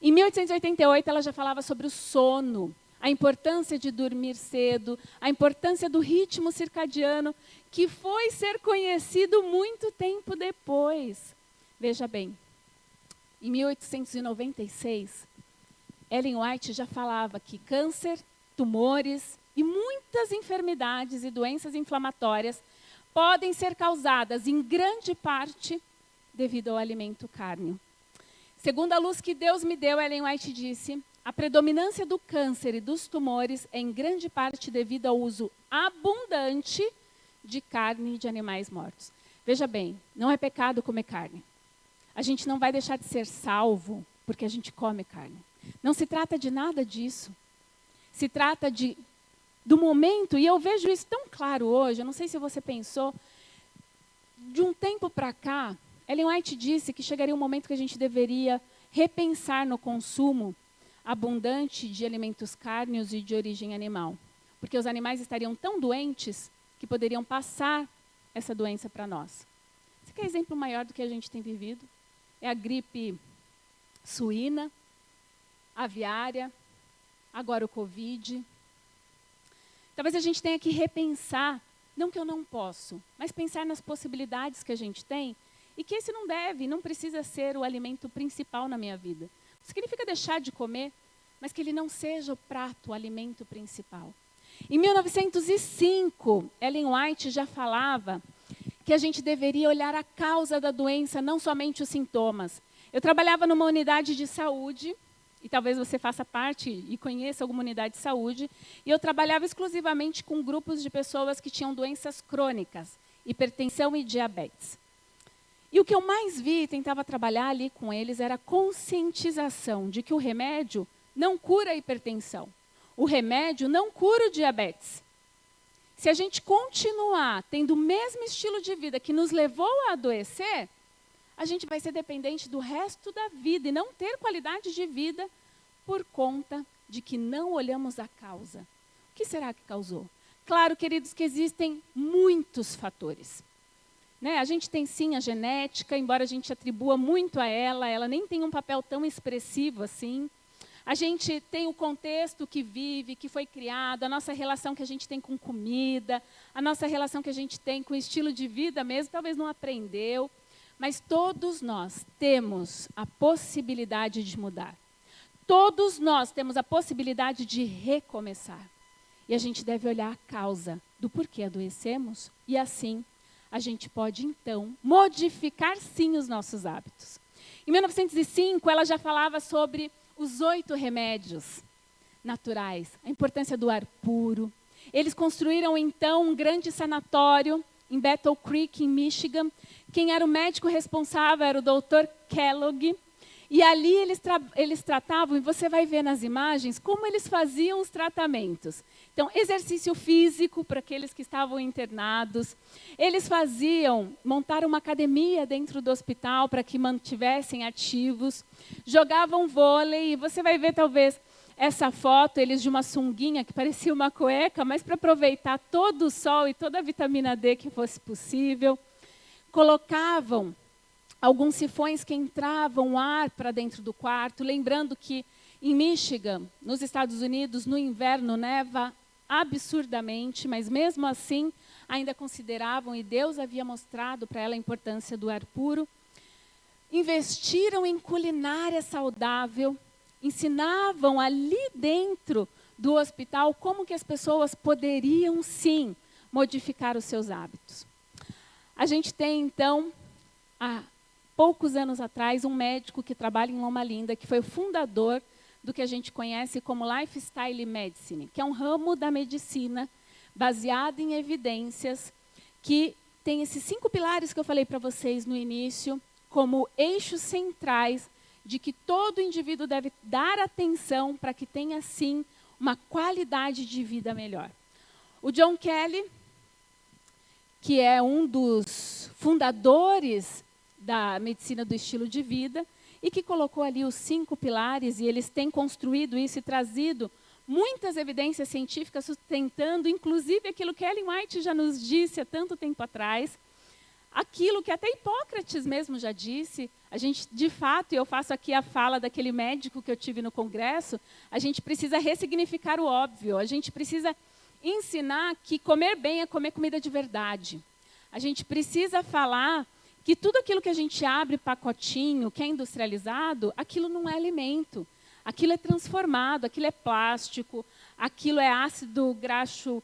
Em 1888, ela já falava sobre o sono, a importância de dormir cedo, a importância do ritmo circadiano, que foi ser conhecido muito tempo depois. Veja bem, em 1896, Ellen White já falava que câncer, tumores e muitas enfermidades e doenças inflamatórias podem ser causadas, em grande parte, devido ao alimento cárneo. Segundo a luz que Deus me deu, Ellen White disse, a predominância do câncer e dos tumores é em grande parte devido ao uso abundante de carne de animais mortos. Veja bem, não é pecado comer carne. A gente não vai deixar de ser salvo porque a gente come carne. Não se trata de nada disso. Se trata do momento, e eu vejo isso tão claro hoje, eu não sei se você pensou, de um tempo para cá, Ellen White disse que chegaria um momento que a gente deveria repensar no consumo abundante de alimentos cárneos e de origem animal. Porque os animais estariam tão doentes que poderiam passar essa doença para nós. Você quer exemplo maior do que a gente tem vivido? É a gripe suína, aviária, agora o Covid. Talvez a gente tenha que repensar, não que eu não posso, mas pensar nas possibilidades que a gente tem e que esse não precisa ser o alimento principal na minha vida. Não significa deixar de comer, mas que ele não seja o prato, o alimento principal. Em 1905, Ellen White já falava que a gente deveria olhar a causa da doença, não somente os sintomas. Eu trabalhava numa unidade de saúde, e talvez você faça parte e conheça alguma unidade de saúde, e eu trabalhava exclusivamente com grupos de pessoas que tinham doenças crônicas, hipertensão e diabetes. E o que eu mais vi e tentava trabalhar ali com eles era a conscientização de que o remédio não cura a hipertensão. O remédio não cura o diabetes. Se a gente continuar tendo o mesmo estilo de vida que nos levou a adoecer, a gente vai ser dependente do resto da vida e não ter qualidade de vida por conta de que não olhamos a causa. O que será que causou? Claro, queridos, que existem muitos fatores. A gente tem sim a genética, embora a gente atribua muito a ela nem tem um papel tão expressivo assim. A gente tem o contexto que vive, que foi criado, a nossa relação que a gente tem com comida, a nossa relação que a gente tem com o estilo de vida mesmo, talvez não aprendeu. Mas todos nós temos a possibilidade de mudar. Todos nós temos a possibilidade de recomeçar. E a gente deve olhar a causa do porquê adoecemos e assim a gente pode, então, modificar, sim, os nossos hábitos. Em 1905, ela já falava sobre os 8 remédios naturais, a importância do ar puro. Eles construíram, então, um grande sanatório em Battle Creek, em Michigan. Quem era o médico responsável era o Dr. Kellogg. E ali eles tratavam, e você vai ver nas imagens, como eles faziam os tratamentos. Então, exercício físico para aqueles que estavam internados. Eles montaram uma academia dentro do hospital para que mantivessem ativos. Jogavam vôlei, e você vai ver talvez essa foto, eles de uma sunguinha que parecia uma cueca, mas para aproveitar todo o sol e toda a vitamina D que fosse possível. Colocavam alguns sifões que entravam ar para dentro do quarto, lembrando que em Michigan, nos Estados Unidos, no inverno neva absurdamente, mas mesmo assim ainda consideravam, e Deus havia mostrado para ela a importância do ar puro. Investiram em culinária saudável, ensinavam ali dentro do hospital como que as pessoas poderiam, sim, modificar os seus hábitos. A gente tem, então, há poucos anos atrás, um médico que trabalha em Loma Linda, que foi o fundador do que a gente conhece como Lifestyle Medicine, que é um ramo da medicina baseado em evidências, que tem esses 5 pilares que eu falei para vocês no início, como eixos centrais de que todo indivíduo deve dar atenção para que tenha, sim, uma qualidade de vida melhor. O John Kelly, que é um dos fundadores da medicina do estilo de vida, e que colocou ali os 5 pilares, e eles têm construído isso e trazido muitas evidências científicas sustentando, inclusive aquilo que Ellen White já nos disse há tanto tempo atrás, aquilo que até Hipócrates mesmo já disse, A gente, de fato, e eu faço aqui a fala daquele médico que eu tive no congresso, a gente precisa ressignificar o óbvio, a gente precisa ensinar que comer bem é comer comida de verdade. A gente precisa falar que tudo aquilo que a gente abre pacotinho, que é industrializado, aquilo não é alimento. Aquilo é transformado, aquilo é plástico, aquilo é ácido graxo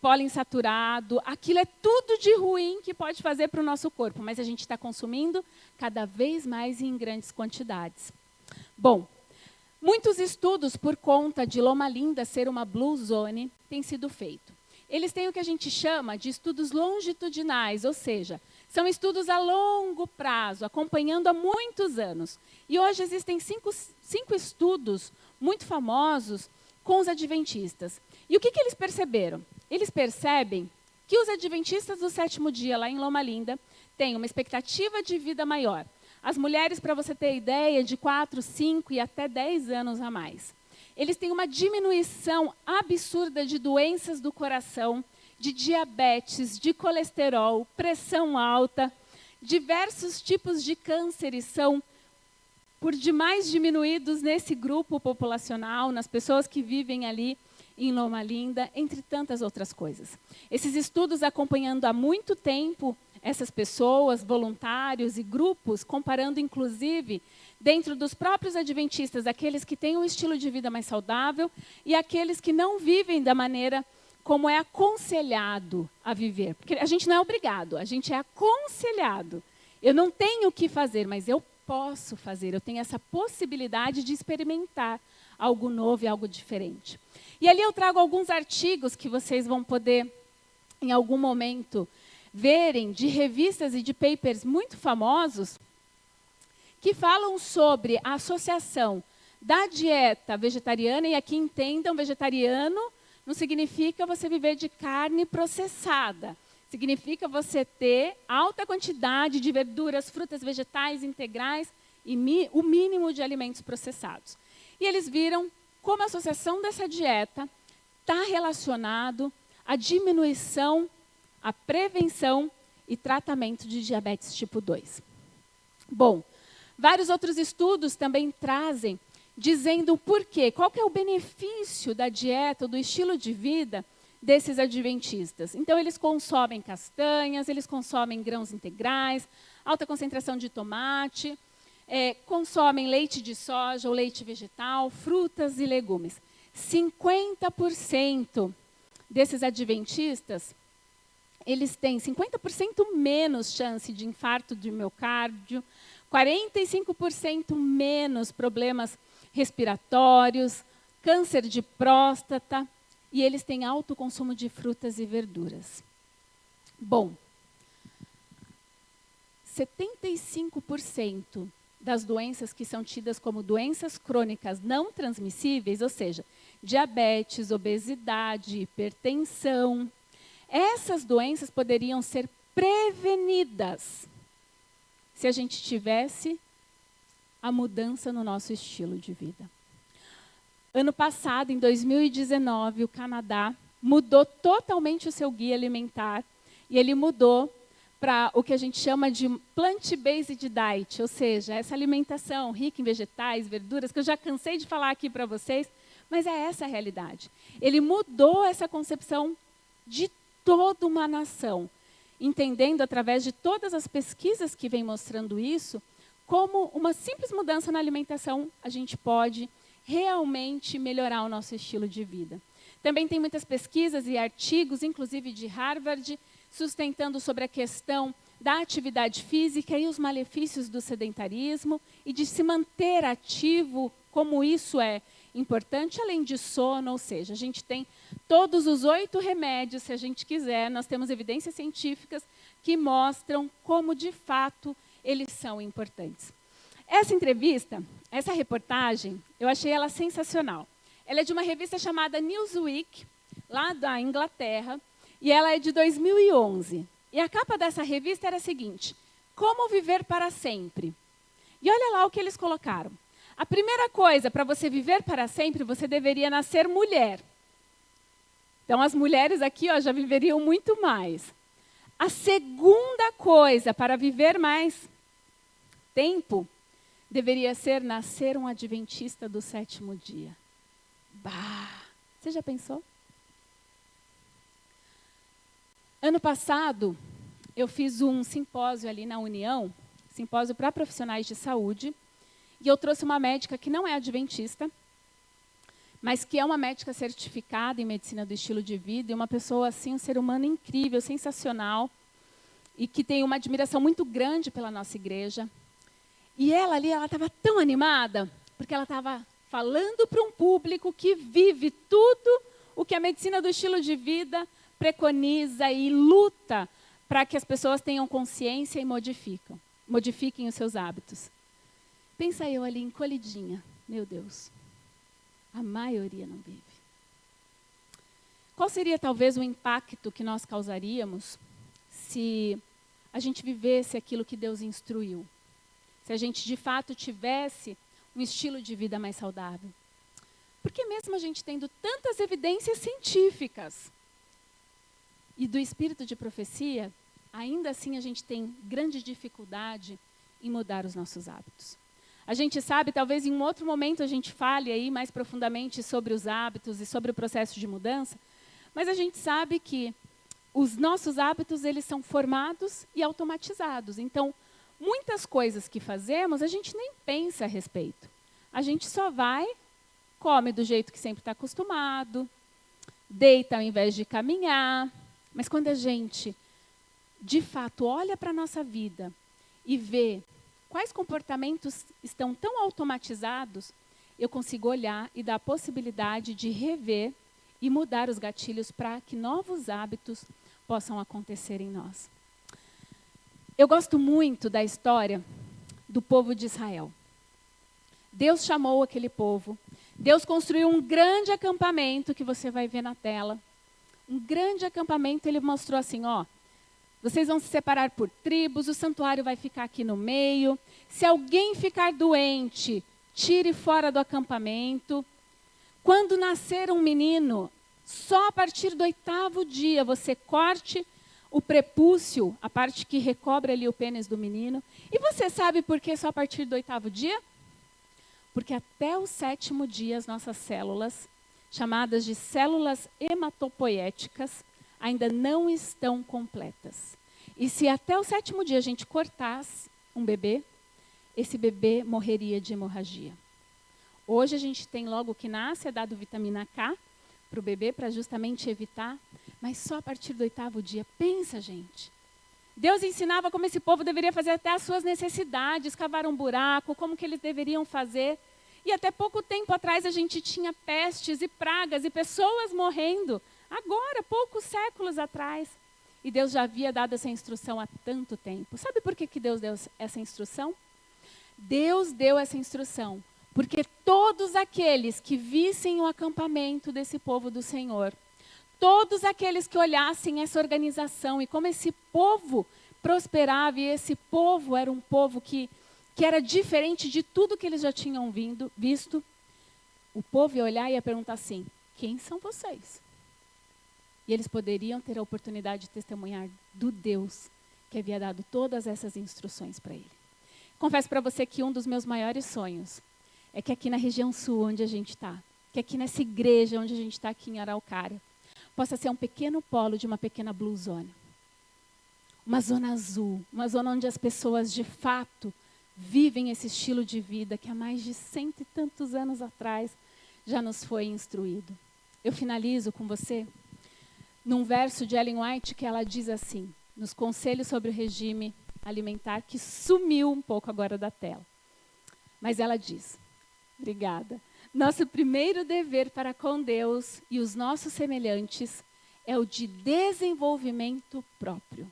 poliinsaturado, aquilo é tudo de ruim que pode fazer para o nosso corpo, mas a gente está consumindo cada vez mais em grandes quantidades. Bom, muitos estudos por conta de Loma Linda ser uma blue zone têm sido feitos. Eles têm o que a gente chama de estudos longitudinais, ou seja, são estudos a longo prazo, acompanhando há muitos anos. E hoje existem cinco estudos muito famosos com os adventistas. E o que eles perceberam? Eles percebem que os adventistas do sétimo dia, lá em Loma Linda, têm uma expectativa de vida maior. As mulheres, para você ter ideia, de 4, 5 e até 10 anos a mais. Eles têm uma diminuição absurda de doenças do coração, de diabetes, de colesterol, pressão alta, diversos tipos de cânceres são por demais diminuídos nesse grupo populacional, nas pessoas que vivem ali em Loma Linda, entre tantas outras coisas. Esses estudos acompanhando há muito tempo essas pessoas, voluntários e grupos, comparando inclusive dentro dos próprios adventistas, aqueles que têm um estilo de vida mais saudável e aqueles que não vivem da maneira como é aconselhado a viver. Porque a gente não é obrigado, a gente é aconselhado. Eu não tenho o que fazer, mas eu posso fazer, eu tenho essa possibilidade de experimentar algo novo e algo diferente. E ali eu trago alguns artigos que vocês vão poder, em algum momento, verem, de revistas e de papers muito famosos, que falam sobre a associação da dieta vegetariana, e aqui entendam, vegetariano não significa você viver de carne processada. Significa você ter alta quantidade de verduras, frutas, vegetais, integrais e o mínimo de alimentos processados. E eles viram como a associação dessa dieta está relacionado à diminuição, à prevenção e tratamento de diabetes tipo 2. Bom, vários outros estudos também trazem, dizendo o porquê, qual que é o benefício da dieta, do estilo de vida desses adventistas. Então, eles consomem castanhas, eles consomem grãos integrais, alta concentração de tomate, consomem leite de soja ou leite vegetal, frutas e legumes. 50% desses adventistas, eles têm 50% menos chance de infarto de miocárdio, 45% menos problemas respiratórios, câncer de próstata, e eles têm alto consumo de frutas e verduras. Bom, 75% das doenças que são tidas como doenças crônicas não transmissíveis, ou seja, diabetes, obesidade, hipertensão, essas doenças poderiam ser prevenidas se a gente tivesse a mudança no nosso estilo de vida. Ano passado, em 2019, o Canadá mudou totalmente o seu guia alimentar e ele mudou para o que a gente chama de plant-based diet, ou seja, essa alimentação rica em vegetais, verduras, que eu já cansei de falar aqui para vocês, mas é essa a realidade. Ele mudou essa concepção de toda uma nação, entendendo através de todas as pesquisas que vêm mostrando isso, como uma simples mudança na alimentação a gente pode realmente melhorar o nosso estilo de vida. Também tem muitas pesquisas e artigos, inclusive de Harvard, sustentando sobre a questão da atividade física e os malefícios do sedentarismo e de se manter ativo, como isso é importante, além de sono, ou seja, a gente tem todos os 8 remédios, se a gente quiser, nós temos evidências científicas que mostram como, de fato, eles são importantes. Essa entrevista, essa reportagem, eu achei ela sensacional. Ela é de uma revista chamada Newsweek, lá da Inglaterra, e ela é de 2011. E a capa dessa revista era a seguinte: Como viver para sempre? E olha lá o que eles colocaram. A primeira coisa, para você viver para sempre, você deveria nascer mulher. Então, as mulheres aqui já viveriam muito mais. A segunda coisa, para viver mais tempo deveria ser nascer um adventista do 7º dia. Bah! Você já pensou? Ano passado, eu fiz um simpósio ali na União, simpósio para profissionais de saúde, e eu trouxe uma médica que não é adventista, mas que é uma médica certificada em medicina do estilo de vida, e uma pessoa assim, um ser humano incrível, sensacional, e que tem uma admiração muito grande pela nossa igreja. E ela ali, ela estava tão animada, porque ela estava falando para um público que vive tudo o que a medicina do estilo de vida preconiza e luta para que as pessoas tenham consciência e modifiquem os seus hábitos. Pensa eu ali encolhidinha, meu Deus, a maioria não vive. Qual seria talvez o impacto que nós causaríamos se a gente vivesse aquilo que Deus instruiu? Se a gente de fato tivesse um estilo de vida mais saudável? Porque mesmo a gente tendo tantas evidências científicas e do espírito de profecia, ainda assim a gente tem grande dificuldade em mudar os nossos hábitos. A gente sabe, talvez em um outro momento a gente fale aí mais profundamente sobre os hábitos e sobre o processo de mudança, mas a gente sabe que os nossos hábitos, eles são formados e automatizados. Então, muitas coisas que fazemos, a gente nem pensa a respeito. A gente só vai, come do jeito que sempre está acostumado, deita ao invés de caminhar. Mas quando a gente, de fato, olha para a nossa vida e vê quais comportamentos estão tão automatizados, eu consigo olhar e dar a possibilidade de rever e mudar os gatilhos para que novos hábitos possam acontecer em nós. Eu gosto muito da história do povo de Israel. Deus chamou aquele povo. Deus construiu um grande acampamento que você vai ver na tela. Um grande acampamento, ele mostrou assim, ó, vocês vão se separar por tribos, o santuário vai ficar aqui no meio. Se alguém ficar doente, tire fora do acampamento. Quando nascer um menino, só a partir do 8º dia você corte o prepúcio, a parte que recobre ali o pênis do menino. E você sabe por que só a partir do 8º dia? Porque até o 7º dia as nossas células, chamadas de células hematopoéticas, ainda não estão completas. E se até o 7º dia a gente cortasse um bebê, esse bebê morreria de hemorragia. Hoje a gente tem logo que nasce, é dado vitamina K para o bebê, para justamente evitar, mas só a partir do 8º dia. Pensa, gente. Deus ensinava como esse povo deveria fazer até as suas necessidades, cavar um buraco, como que eles deveriam fazer. E até pouco tempo atrás a gente tinha pestes e pragas e pessoas morrendo. Agora, poucos séculos atrás. E Deus já havia dado essa instrução há tanto tempo. Sabe por que Deus deu essa instrução? Deus deu essa instrução porque todos aqueles que vissem o acampamento desse povo do Senhor, todos aqueles que olhassem essa organização e como esse povo prosperava, e esse povo era um povo que era diferente de tudo que eles já tinham visto, o povo ia olhar e ia perguntar assim, quem são vocês? E eles poderiam ter a oportunidade de testemunhar do Deus que havia dado todas essas instruções para ele. Confesso para você que um dos meus maiores sonhos é que aqui na região sul, onde a gente está, que aqui nessa igreja onde a gente está aqui em Araucária, possa ser um pequeno polo de uma pequena blue zone. Uma zona azul, uma zona onde as pessoas de fato vivem esse estilo de vida que há mais de 100 e tantos anos atrás já nos foi instruído. Eu finalizo com você num verso de Ellen White que ela diz assim, nos conselhos sobre o regime alimentar, que sumiu um pouco agora da tela. Mas ela diz, obrigada, nosso primeiro dever para com Deus e os nossos semelhantes é o de desenvolvimento próprio.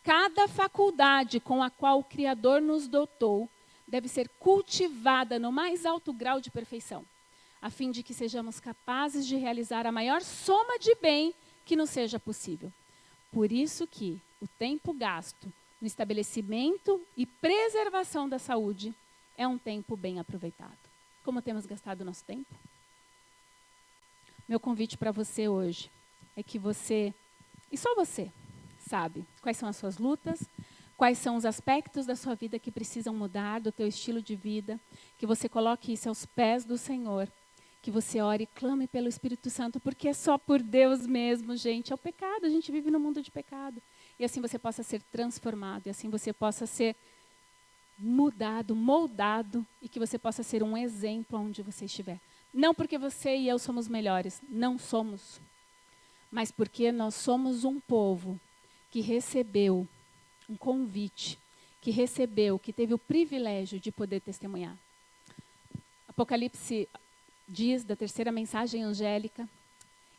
Cada faculdade com a qual o Criador nos dotou deve ser cultivada no mais alto grau de perfeição, a fim de que sejamos capazes de realizar a maior soma de bem que nos seja possível. Por isso que o tempo gasto no estabelecimento e preservação da saúde é um tempo bem aproveitado. Como temos gastado o nosso tempo? Meu convite para você hoje é que você, e só você, sabe quais são as suas lutas, quais são os aspectos da sua vida que precisam mudar, do teu estilo de vida, que você coloque isso aos pés do Senhor, que você ore e clame pelo Espírito Santo, porque é só por Deus mesmo, gente. É o pecado, a gente vive num mundo de pecado. E assim você possa ser transformado, e assim você possa ser mudado, moldado, e que você possa ser um exemplo onde você estiver. Não porque você e eu somos melhores, não somos, mas porque nós somos um povo que recebeu um convite, que recebeu, que teve o privilégio de poder testemunhar. Apocalipse diz da terceira mensagem angélica,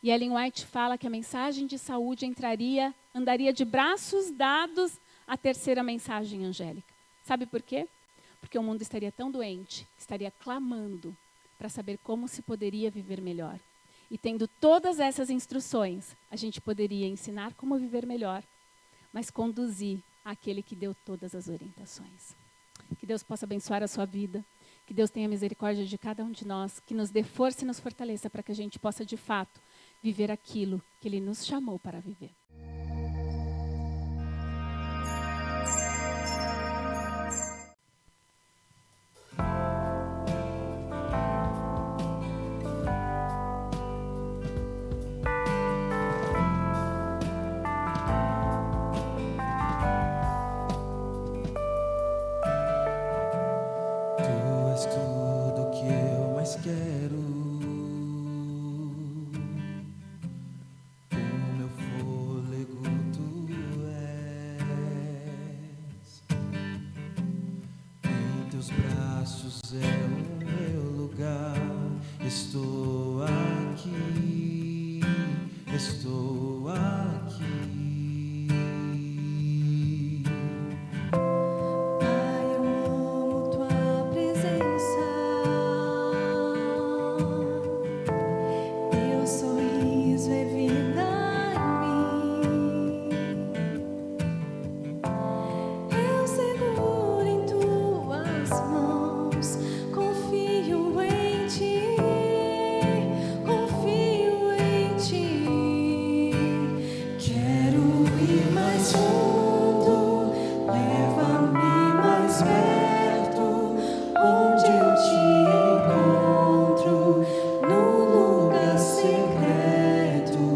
e Ellen White fala que a mensagem de saúde andaria de braços dados à terceira mensagem angélica. Sabe por quê? Porque o mundo estaria tão doente, estaria clamando para saber como se poderia viver melhor. E tendo todas essas instruções, a gente poderia ensinar como viver melhor, mas conduzir àquele que deu todas as orientações. Que Deus possa abençoar a sua vida, que Deus tenha misericórdia de cada um de nós, que nos dê força e nos fortaleça para que a gente possa, de fato, viver aquilo que Ele nos chamou para viver. Tu és tudo que eu mais quero. O meu fôlego tu és. Em teus braços é o meu lugar. Estou aqui, estou aqui. Pai, eu amo tua presença. Teu sorriso é vida em mim. Eu seguro em tuas mãos. Confio em ti. Confio em ti. Quero ir mais fundo. Leva-me mais perto, onde eu te encontro, no lugar secreto.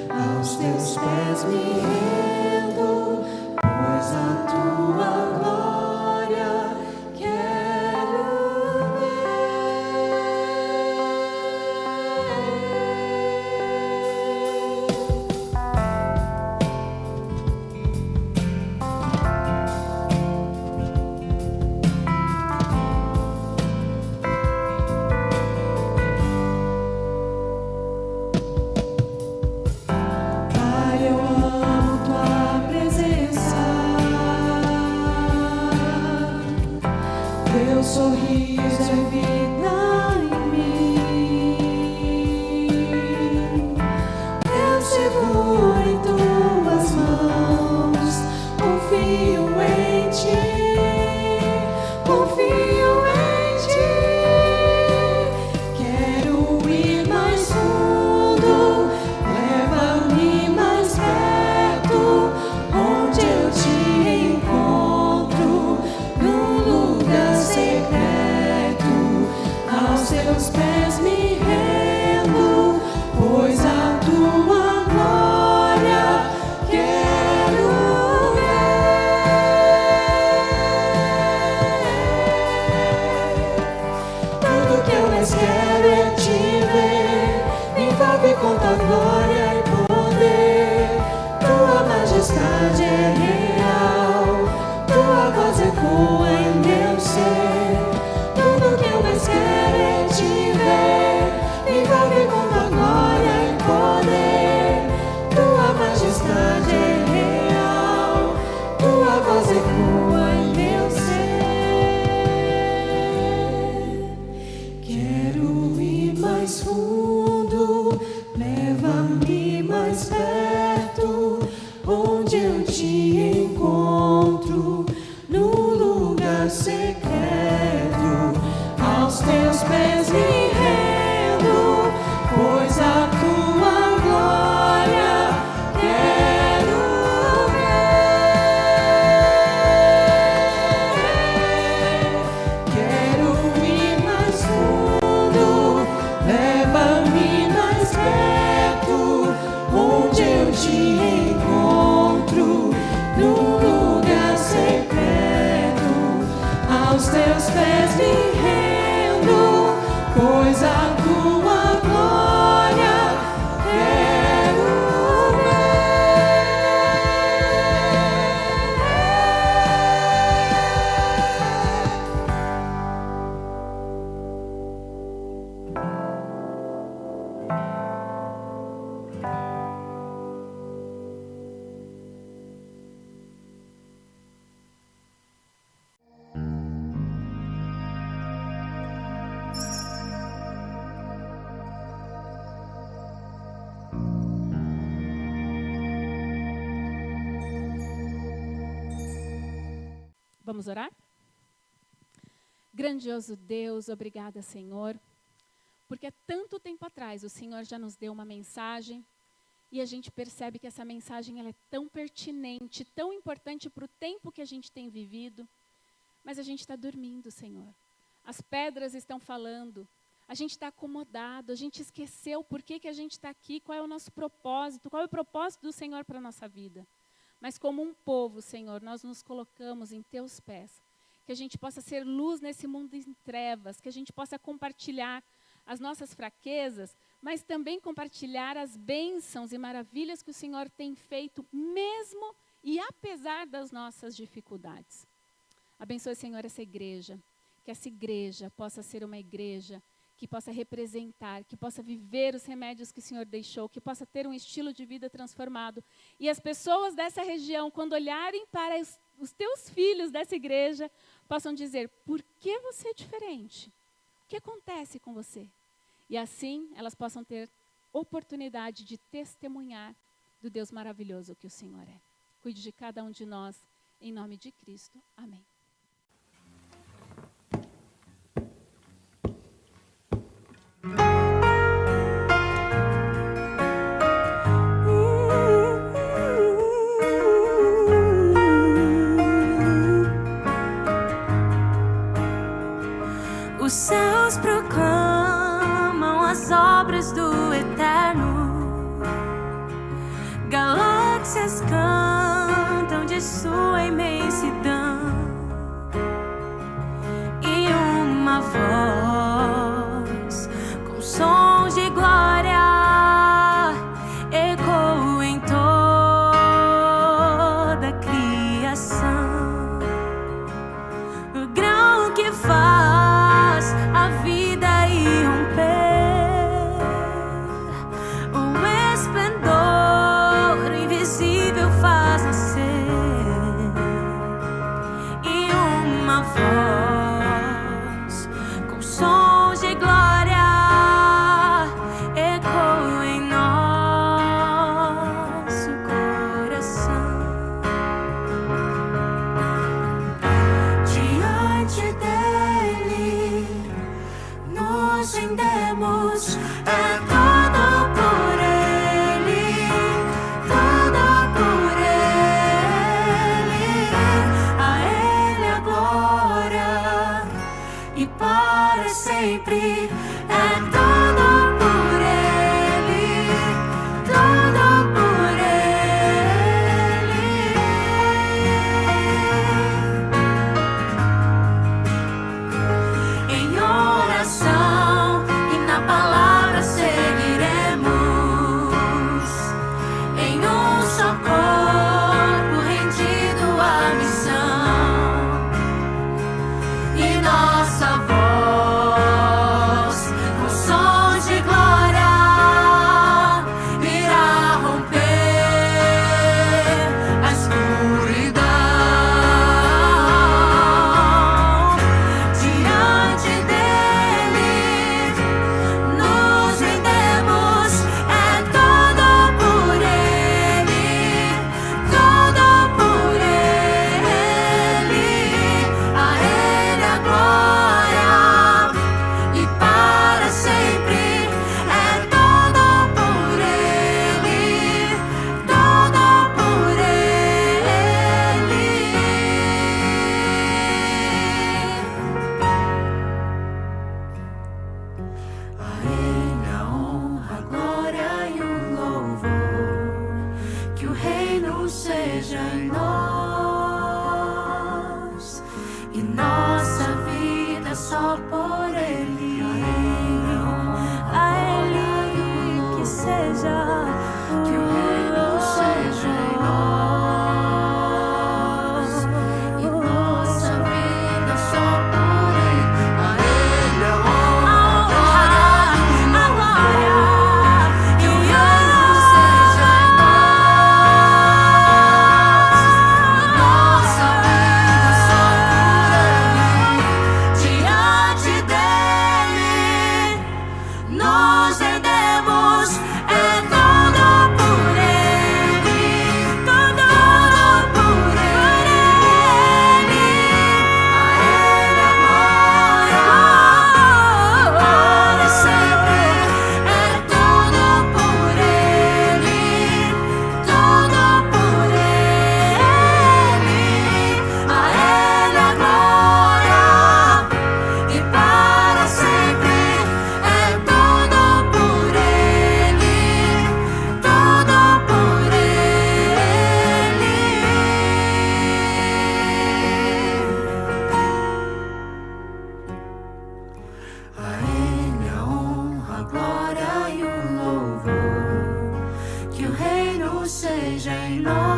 Aos teus pés me rendo, pois a tua glória quero Pai, eu amo tua presença. Teu sorriso é vida em mim. Eu seguro em tuas mãos. Confio em ti. Confio em ti. Quero ir mais fundo. Leva-me mais perto, onde eu te encontro, no lugar secreto. Aos teus pés me rendo, pois a tua glória quero ver. Tudo que eu mais quero é te ver. Me envolve com tua glória e poder. Tua majestade é real. Tua voz ecoa em meu ser. Tudo que eu mais quero é te ver. Me envolve com tua glória e poder. Tua majestade é real. Tua voz ecoa em meu ser. Quero ir mais fundo, leva-me mais perto, onde eu te encontro, no lugar secreto. Aos teus pés me rendo, pois a tua glória quero ver. leva-me mais perto, onde eu te encontro, num lugar secreto, aos teus pés me rendo, pois a tua glória quero Vamos orar? Grandioso Deus, obrigada, Senhor, porque há tanto tempo atrás o Senhor já nos deu uma mensagem e a gente percebe que essa mensagem ela é tão pertinente, tão importante para o tempo que a gente tem vivido, mas a gente está dormindo, Senhor. As pedras estão falando, a gente está acomodado, a gente esqueceu por que a gente está aqui, qual é o nosso propósito, qual é o propósito do Senhor para a nossa vida. Mas como um povo, Senhor, nós nos colocamos em teus pés, que a gente possa ser luz nesse mundo em trevas, que a gente possa compartilhar as nossas fraquezas, mas também compartilhar as bênçãos e maravilhas que o Senhor tem feito, mesmo e apesar das nossas dificuldades. Abençoe, Senhor, essa igreja, que essa igreja possa ser uma igreja que possa representar, que possa viver os remédios que o Senhor deixou, que possa ter um estilo de vida transformado. E as pessoas dessa região, quando olharem para os teus filhos dessa igreja, possam dizer, por que você é diferente? O que acontece com você? E assim, elas possam ter oportunidade de testemunhar do Deus maravilhoso que o Senhor é. Cuide de cada um de nós, em nome de Cristo. Amém. Os céus proclamam as obras do Eterno, galáxias cantam de sua imensidão, e uma voz com sons de glória ecoa em toda a criação. O grão que faz a vida irromper, o esplendor invisível faz nascer, e uma voz com sons de glória ecoa em nosso coração. Diante dele nos rendemos, é tudo por ele, tudo por ele, a ele a glória e para sempre, é tudo por ele, tudo por ele. Em oração e na palavra seja em nós, e nossa vida só por Ele. A Ele que seja, que o reino seja em nós, e nossa vida só por Ele. A Ele a honra, a glória, que o reino seja em nós, e nossa vida só por Ele. Diante dele nós rendemos, é tudo por Ele, tudo por Ele. A Ele a glória, para sempre, é tudo por Ele, tudo por Ele. A Ele a glória, e para sempre, é tudo por Ele, tudo por Ele. A Ele a honra, a glória e o louvor, que o reino seja em nós.